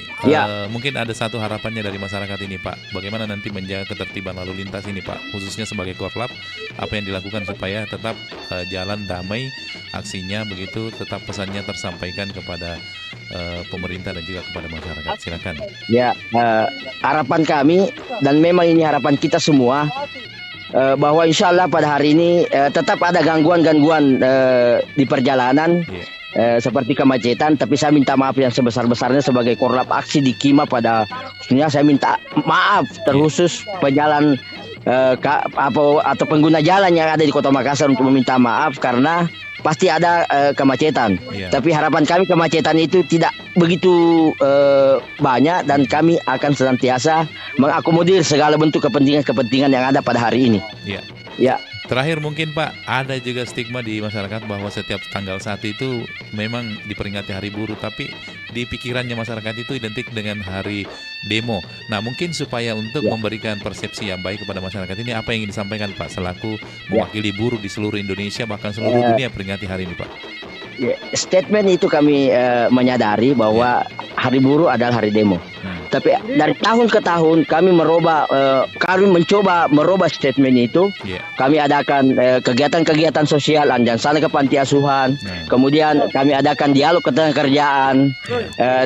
S4: mungkin ada satu harapannya dari masyarakat ini Pak. Bagaimana nanti menjaga ketertiban lalu lintas ini Pak, khususnya sebagai Korlap, apa yang dilakukan supaya tetap jalan damai aksinya, begitu tetap pesannya tersampaikan kepada pemerintah dan juga kepada masyarakat. Silakan.
S5: Ya, harapan kami dan memang ini harapan kita semua, bahwa insya Allah pada hari ini tetap ada gangguan-gangguan di perjalanan. Seperti kemacetan, tapi saya minta maaf yang sebesar-besarnya sebagai Korlap aksi di Kima pada khususnya. Saya minta maaf terkhusus pejalan atau pengguna jalan yang ada di Kota Makassar untuk meminta maaf karena pasti ada kemacetan. Tapi harapan kami kemacetan itu tidak begitu banyak dan kami akan senantiasa mengakomodir segala bentuk kepentingan-kepentingan yang ada pada hari ini. Ya.
S4: Terakhir mungkin Pak, ada juga stigma di masyarakat bahwa setiap tanggal 1 itu memang diperingati Hari Buruh, tapi di pikirannya masyarakat itu identik dengan hari demo. Nah, mungkin supaya untuk memberikan persepsi yang baik kepada masyarakat ini, apa yang ingin disampaikan Pak selaku mewakili buruh di seluruh Indonesia bahkan seluruh dunia peringati hari ini Pak?
S5: statement itu kami menyadari bahwa Hari Buruh adalah hari demo. Tapi dari tahun ke tahun kami mencoba merubah statement itu. Kami adakan kegiatan-kegiatan sosial, jangan salah ke panti asuhan. Kemudian kami adakan dialog ketenagakerjaan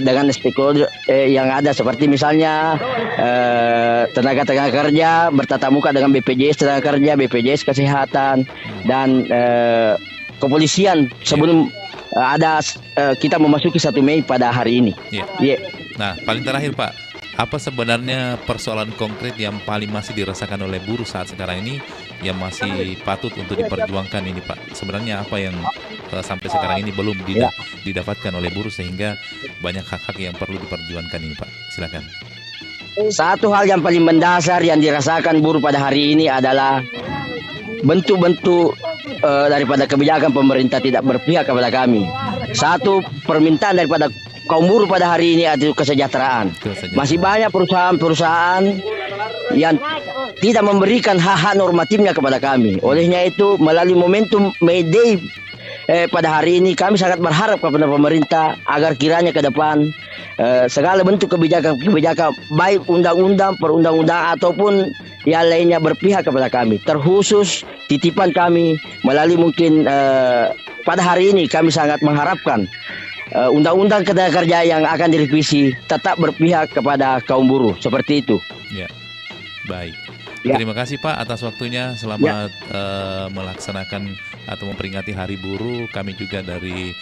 S5: dengan stakeholder yang ada, seperti misalnya tenaga kerja bertatap muka dengan BPJS tenaga kerja, BPJS kesehatan, dan kepolisian sebelum kita memasuki 1 Mei pada hari ini.
S4: Nah, paling terakhir Pak, apa sebenarnya persoalan konkret yang paling masih dirasakan oleh buruh saat sekarang ini yang masih patut untuk diperjuangkan ini Pak? Sebenarnya apa yang sampai sekarang ini belum didapatkan oleh buruh sehingga banyak hak-hak yang perlu diperjuangkan ini Pak? Silakan.
S5: Satu hal yang paling mendasar yang dirasakan buruh pada hari ini adalah bentuk-bentuk daripada kebijakan pemerintah tidak berpihak kepada kami. Satu permintaan daripada kaum buruh pada hari ini adalah kesejahteraan. Masih banyak perusahaan-perusahaan yang tidak memberikan hak-hak normatifnya kepada kami. Olehnya itu, melalui momentum May Day pada hari ini kami sangat berharap kepada pemerintah agar kiranya ke depan segala bentuk kebijakan baik undang-undang, perundang-undang ataupun yang lainnya berpihak kepada kami. Terkhusus titipan kami melalui mungkin pada hari ini kami sangat mengharapkan undang-undang ketenagakerjaan yang akan direvisi tetap berpihak kepada kaum buruh, seperti itu.
S4: Ya, baik. Terima kasih Pak atas waktunya. Selamat melaksanakan atau memperingati Hari Buruh. Kami juga dari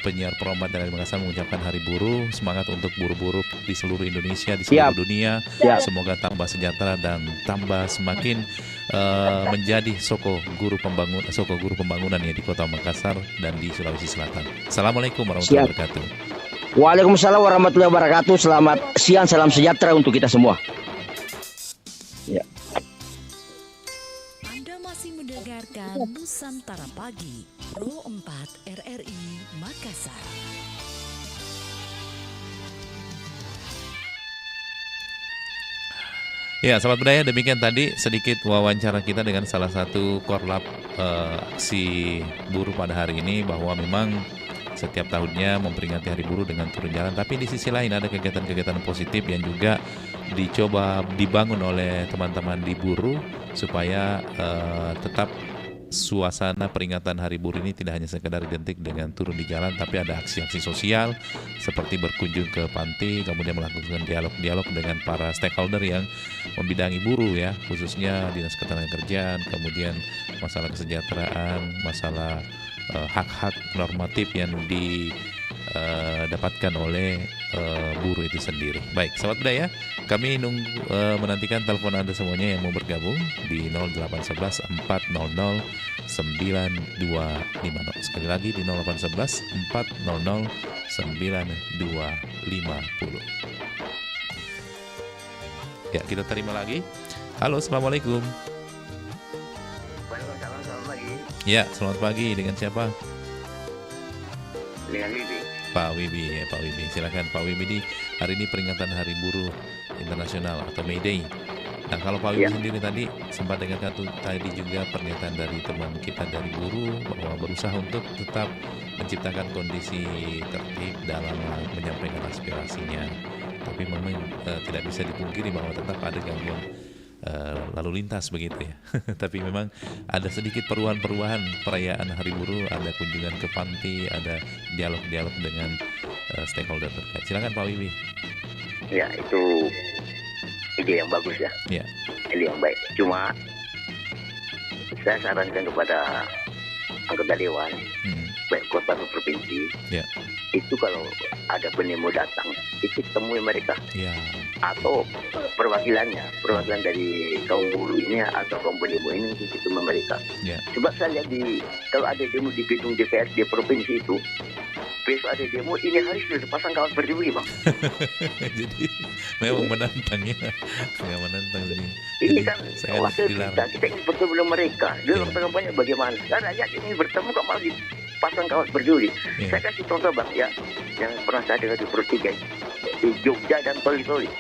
S4: penyiar Pro 4 dari Makassar mengucapkan Hari Buruh. Semangat untuk buruh-buruh di seluruh Indonesia, di seluruh dunia. Semoga tambah sejahtera dan tambah semakin menjadi soko guru pembangunan ya di Kota Makassar dan di Sulawesi Selatan. Assalamualaikum warahmatullahi wabarakatuh.
S5: Waalaikumsalam warahmatullahi wabarakatuh. Selamat siang, salam sejahtera untuk kita semua.
S13: Anda masih mendengarkan Nusantara Pagi, Pro 4 RRI Makassar.
S4: Ya, sahabat budaya, demikian tadi sedikit wawancara kita dengan salah satu korlap aksi buruh pada hari ini, bahwa memang setiap tahunnya memperingati Hari Buruh dengan turun jalan. Tapi di sisi lain ada kegiatan-kegiatan positif yang juga dicoba dibangun oleh teman-teman di buruh supaya tetap suasana peringatan Hari Buruh ini tidak hanya sekedar identik dengan turun di jalan, tapi ada aksi-aksi sosial seperti berkunjung ke panti, kemudian melakukan dialog-dialog dengan para stakeholder yang membidangi buruh ya, khususnya Dinas Ketenagakerjaan, kemudian masalah kesejahteraan, masalah hak-hak normatif yang didapatkan oleh buruh itu sendiri. Baik, sahabat budaya, kami menantikan telepon Anda semuanya yang mau bergabung di 0811 400 9250. Sekali lagi di 0811 400 9250. Ya, kita terima lagi. Halo, assalamualaikum.
S6: Selamat pagi.
S4: Ya, selamat pagi. Dengan siapa?
S6: Dengan Wibi.
S4: Pak Wibi, ya Pak Wibi. Silakan Pak Wibi. Di hari ini peringatan Hari Buruh Internasional atau May Day. Nah, kalau Pak Wibi sendiri tadi sempat dengarkan tadi juga pernyataan dari teman kita dari buruh bahwa berusaha untuk tetap menciptakan kondisi tertib dalam menyampaikan aspirasinya. Tapi memang tidak bisa dipungkiri bahwa tetap ada gangguan lalu lintas begitu ya. Tapi memang ada sedikit perubahan-perubahan perayaan Hari Buruh, ada kunjungan ke panti, ada dialog-dialog dengan stakeholder terkait. Silakan Pak Wibi.
S6: Ya, itu ide yang bagus ya.
S4: Ya.
S6: Ide yang baik. Cuma saya sarankan kepada anggota dewan, baik kota atau provinsi, itu kalau ada pendemo datang, itu temui mereka. Atau perwakilan dari kaum buruh ini atau kaum pendemo ini itu temui mereka. Sebab saya lihat kalau ada demo di gedung DPRD provinsi itu, besok ada demo, ini hari sudah dipasang kawat berduri, Bang.
S4: Jadi memang menantang ya. Nggak menantang ini.
S6: Ini kan wakil kita ingin bertemu dengan mereka. Dia kampanye bagaimana? Sekarang rakyat ini bertemu kok malah dipasang kawat berduri. Saya kasih contoh, Bang, ya, yang pernah saya dengar di Pro 3 di Jogja dan Toli-Toli.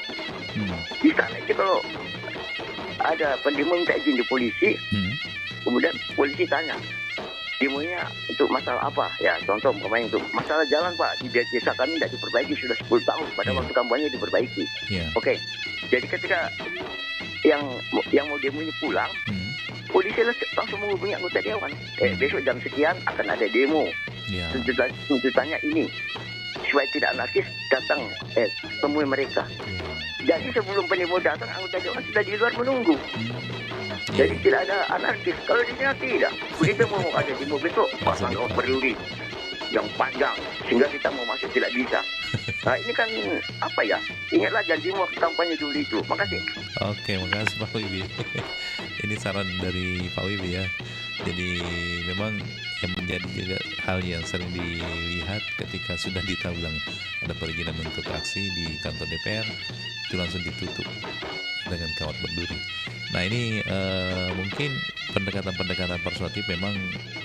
S6: Di sana itu kalau ada pendemo minta izin di polisi, kemudian polisi tanya, demonya untuk masalah apa? Ya, contoh umpamanya untuk masalah jalan Pak, di desa kami tidak diperbaiki sudah 10 tahun, pada waktu kampanye diperbaiki. Oke. Jadi ketika yang mau demonya pulang, polisi langsung menghubungi anggota dewan. Besok jam sekian akan ada demo. Tuntutannya ini. Supaya tidak anarkis, datang temui mereka. Jadi sebelum pendemo datang, anggota dewan sudah di luar menunggu. Jadi tidak ada anarkis. Kalau di sini tidak. Begitu mau ada demo besok, pasang kaos berduri yang panjang sehingga kita mau masuk tidak bisa. Nah ini kan apa ya? Ingatlah janji waktu kampanye dulu itu. Makasih.
S4: Oke, makasih Pak Wibi. Ini saran dari Pak Wibi ya. Jadi memang yang menjadi juga hal yang sering dilihat ketika sudah ditahulang ada perizinan untuk aksi di kantor DPR, itu langsung ditutup dengan kawat berduri. Nah ini mungkin pendekatan-pendekatan persuasif memang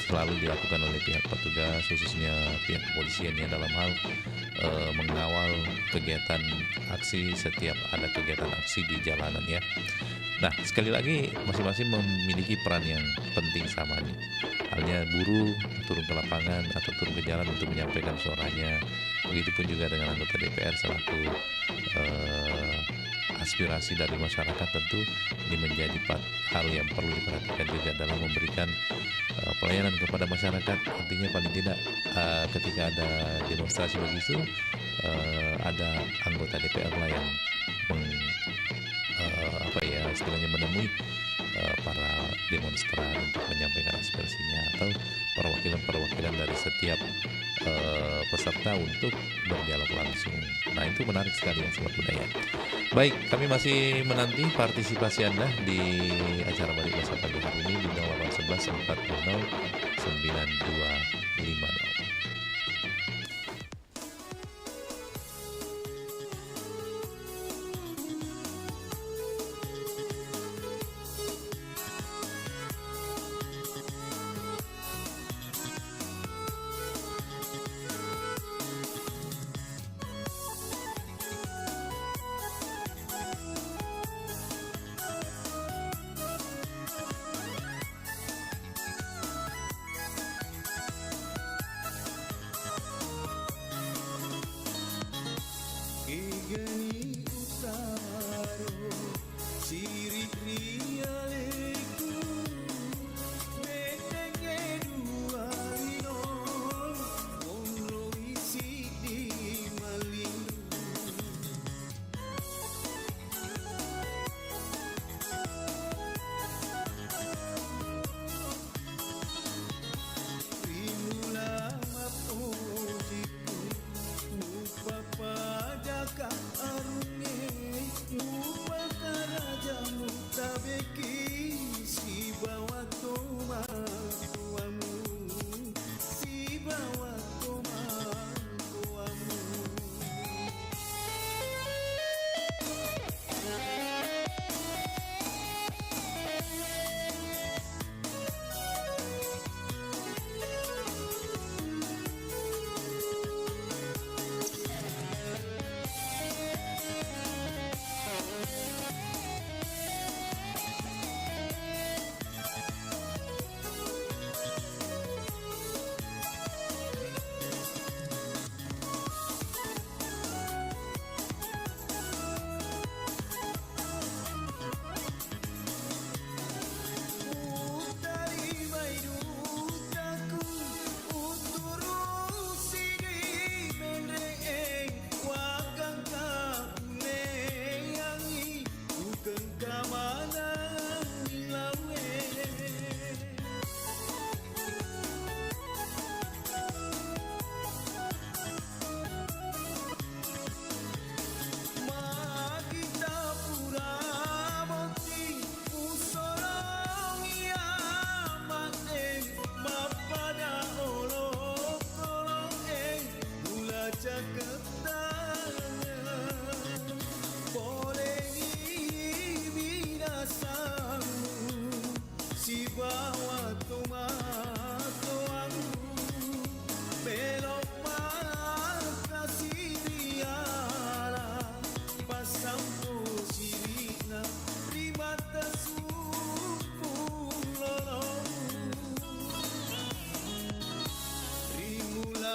S4: selalu dilakukan oleh pihak petugas, khususnya pihak kepolisian ya, dalam hal mengawal kegiatan aksi setiap ada kegiatan aksi di jalanan ya. Nah sekali lagi masing-masing memiliki peran yang penting sama nih. Halnya buruh turun ke lapangan atau turun ke jalan untuk menyampaikan suaranya. Begitupun juga dengan anggota DPR selaku aspirasi dari masyarakat, tentu ini menjadi hal yang perlu diperhatikan juga dalam memberikan pelayanan kepada masyarakat. Artinya paling tidak ketika ada demonstrasi begitu ada anggota DPR lah yang istilahnya menemui para demonstran untuk menyampaikan aspirasinya atau perwakilan-perwakilan dari setiap peserta untuk berdialog langsung. Nah itu menarik sekali yang sobat budaya. Baik, kami masih menanti partisipasi Anda di acara Balik Masa Pagi hari ini di 0811 400 9250.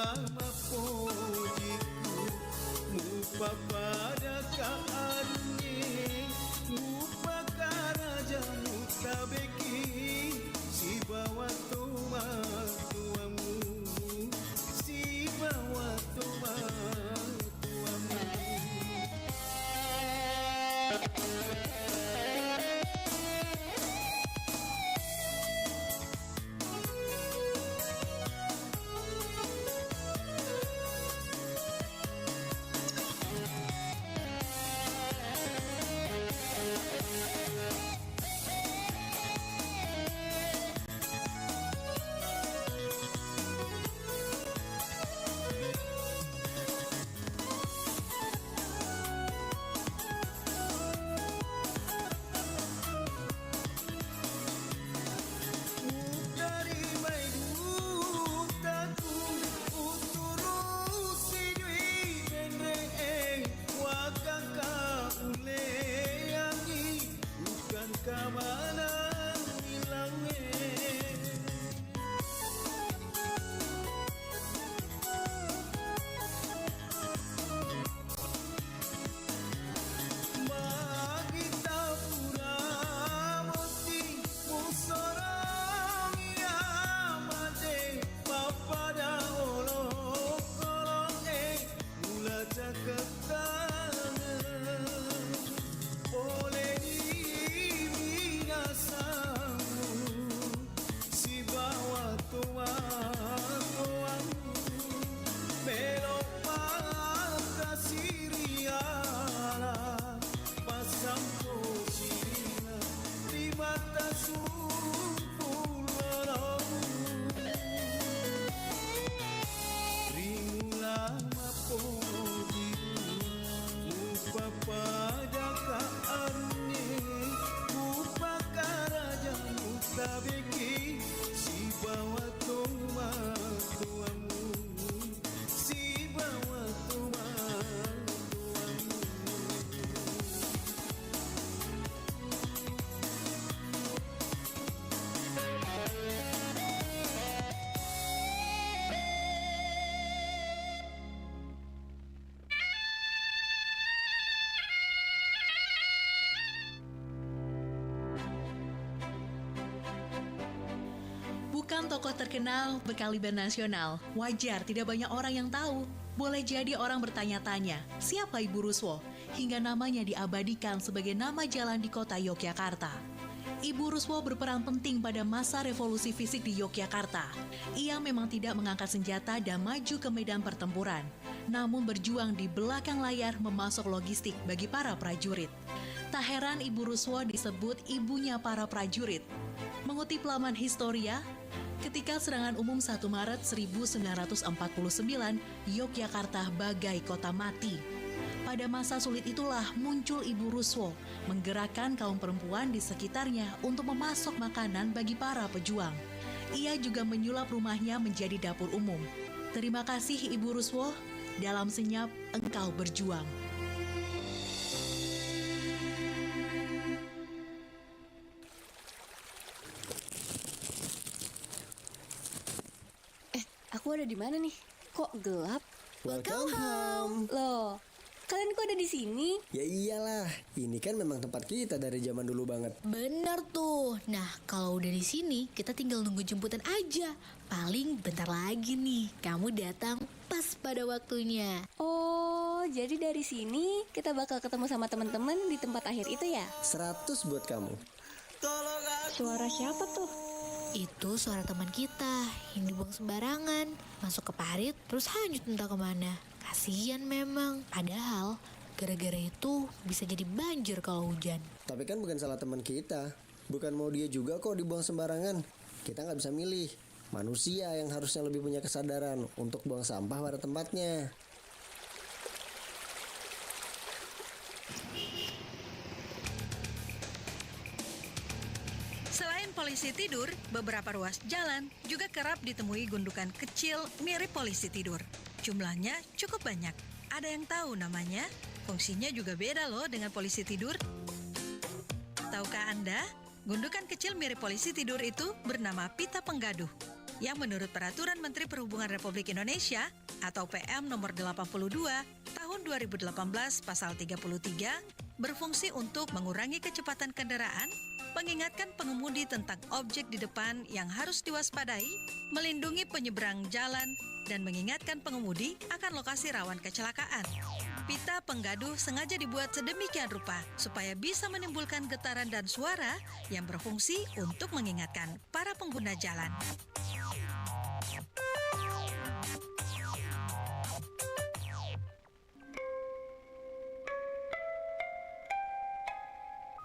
S20: lama pujiku mupa pada kaannya mupa raja mutabeki si bawa tuamu si bawa tuamu.
S8: Bukan tokoh terkenal berkaliber nasional, wajar tidak banyak orang yang tahu. Boleh jadi orang bertanya-tanya, siapa Ibu Ruswo? Hingga namanya diabadikan sebagai nama jalan di kota Yogyakarta. Ibu Ruswo berperan penting pada masa revolusi fisik di Yogyakarta. Ia memang tidak mengangkat senjata dan maju ke medan pertempuran, namun berjuang di belakang layar memasok logistik bagi para prajurit. Tak heran Ibu Ruswo disebut ibunya para prajurit. Mengutip laman Historia, ketika serangan umum 1 Maret 1949, Yogyakarta bagai kota mati. Pada masa sulit itulah muncul Ibu Ruswo, menggerakkan kaum perempuan di sekitarnya untuk memasok makanan bagi para pejuang. Ia juga menyulap rumahnya menjadi dapur umum. Terima kasih Ibu Ruswo, dalam senyap engkau berjuang.
S9: Aku ada di mana nih? Kok gelap?
S11: Welcome home.
S9: Loh, kalian kok ada di sini?
S11: Ya iyalah, ini kan memang tempat kita dari zaman dulu banget.
S24: Bener tuh. Nah, kalau udah di sini, kita tinggal nunggu jemputan aja. Paling bentar lagi nih, kamu datang pas pada waktunya.
S9: Oh, jadi dari sini kita bakal ketemu sama teman-teman di tempat akhir itu ya?
S11: 100 buat kamu.
S9: Suara siapa tuh?
S24: Itu suara teman kita yang dibuang sembarangan, masuk ke parit, terus hanyut entah kemana. Kasian memang, padahal gara-gara itu bisa jadi banjir kalau hujan.
S11: Tapi kan bukan salah teman kita. Bukan mau dia juga kok dibuang sembarangan. Kita nggak bisa milih. Manusia yang harusnya lebih punya kesadaran untuk buang sampah pada tempatnya.
S8: Selain polisi tidur, beberapa ruas jalan juga kerap ditemui gundukan kecil mirip polisi tidur. Jumlahnya cukup banyak. Ada yang tahu namanya? Fungsinya juga beda loh dengan polisi tidur. Tahukah Anda, gundukan kecil mirip polisi tidur itu bernama pita penggaduh.
S12: yang menurut Peraturan Menteri Perhubungan Republik Indonesia atau PM nomor 82 tahun 2018 pasal 33 berfungsi untuk mengurangi kecepatan kendaraan, mengingatkan pengemudi tentang objek di depan yang harus diwaspadai, melindungi penyeberang jalan, dan mengingatkan pengemudi akan lokasi rawan kecelakaan. Pita penggaduh sengaja dibuat sedemikian rupa supaya bisa menimbulkan getaran dan suara yang berfungsi untuk mengingatkan para pengguna jalan.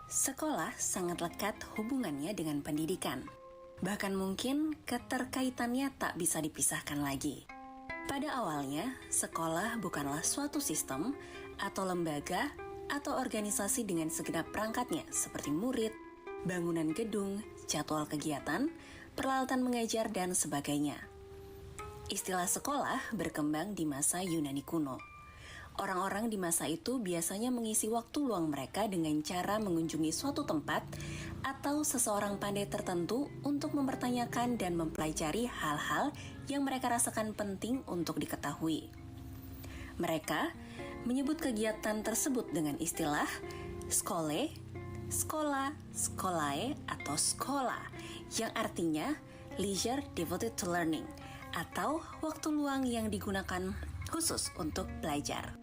S14: Sekolah sangat lekat hubungannya dengan pendidikan. Bahkan mungkin keterkaitannya tak bisa dipisahkan lagi. Pada awalnya, sekolah bukanlah suatu sistem atau lembaga atau organisasi dengan segenap perangkatnya seperti murid, bangunan gedung, jadwal kegiatan, peralatan mengajar, dan sebagainya. Istilah sekolah berkembang di masa Yunani kuno. Orang-orang di masa itu biasanya mengisi waktu luang mereka dengan cara mengunjungi suatu tempat atau seseorang pandai tertentu untuk mempertanyakan dan mempelajari hal-hal yang mereka rasakan penting untuk diketahui. Mereka menyebut kegiatan tersebut dengan istilah skole, sekolah, skolae, atau sekolah, yang artinya leisure devoted to learning, atau waktu luang yang digunakan khusus untuk belajar.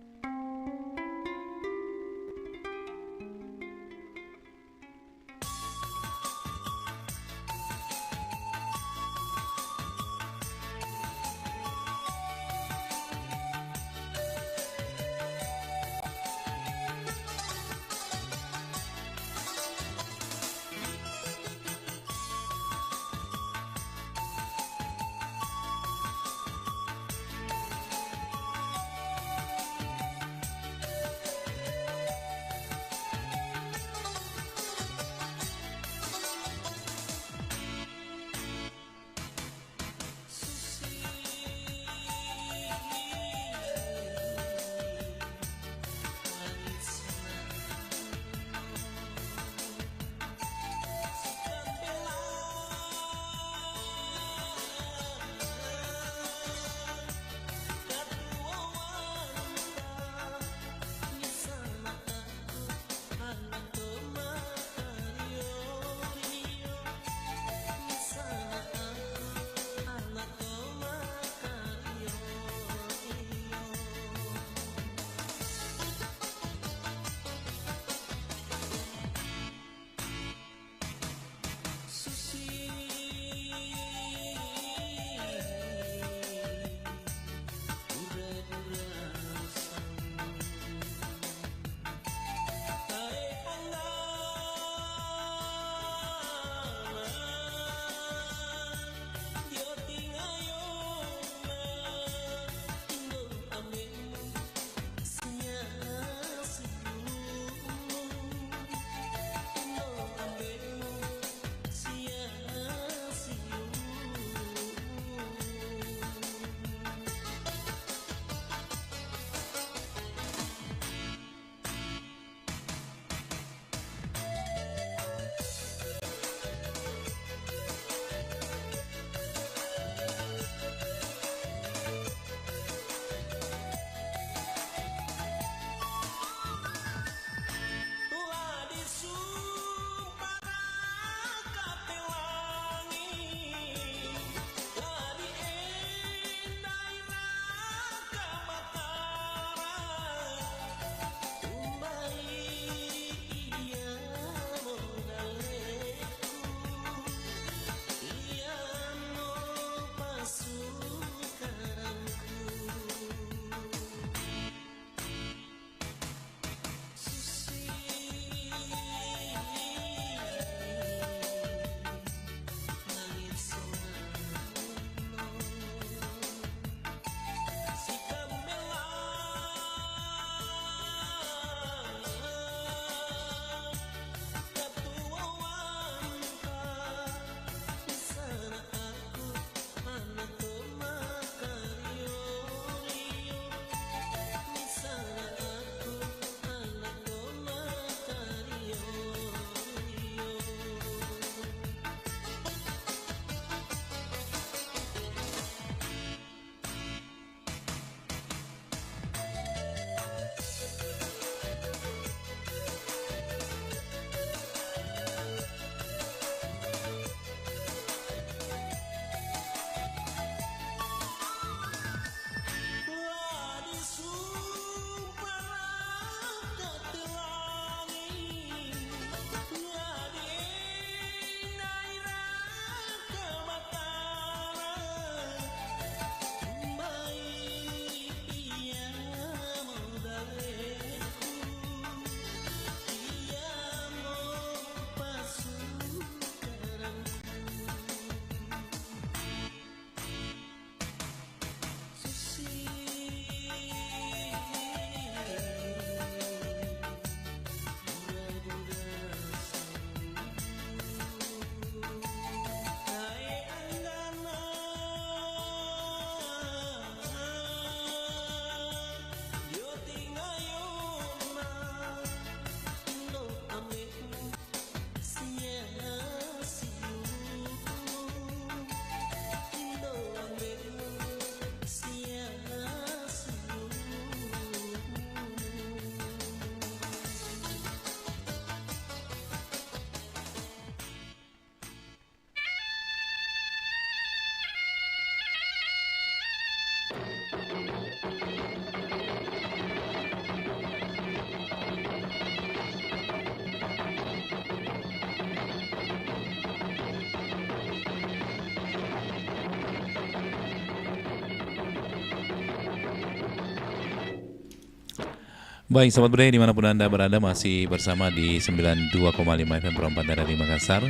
S4: Baik, sahabat budaya dimanapun Anda berada, masih bersama di 92,5 FM Perempat dari Makassar.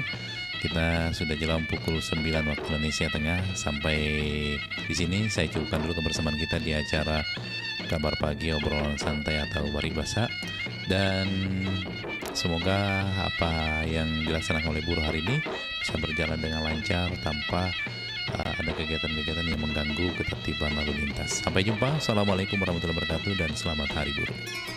S4: Kita sudah jelang pukul 9 waktu Indonesia Tengah. Sampai di sini saya cukupkan dulu kebersamaan kita di acara Kabar Pagi, obrolan santai atau paribasa. Dan semoga apa yang dilaksanakan oleh buruh hari ini bisa berjalan dengan lancar tanpa ada kegiatan-kegiatan yang mengganggu ketertiban lalu lintas. Sampai jumpa. Assalamualaikum warahmatullahi wabarakatuh dan selamat Hari Buruh.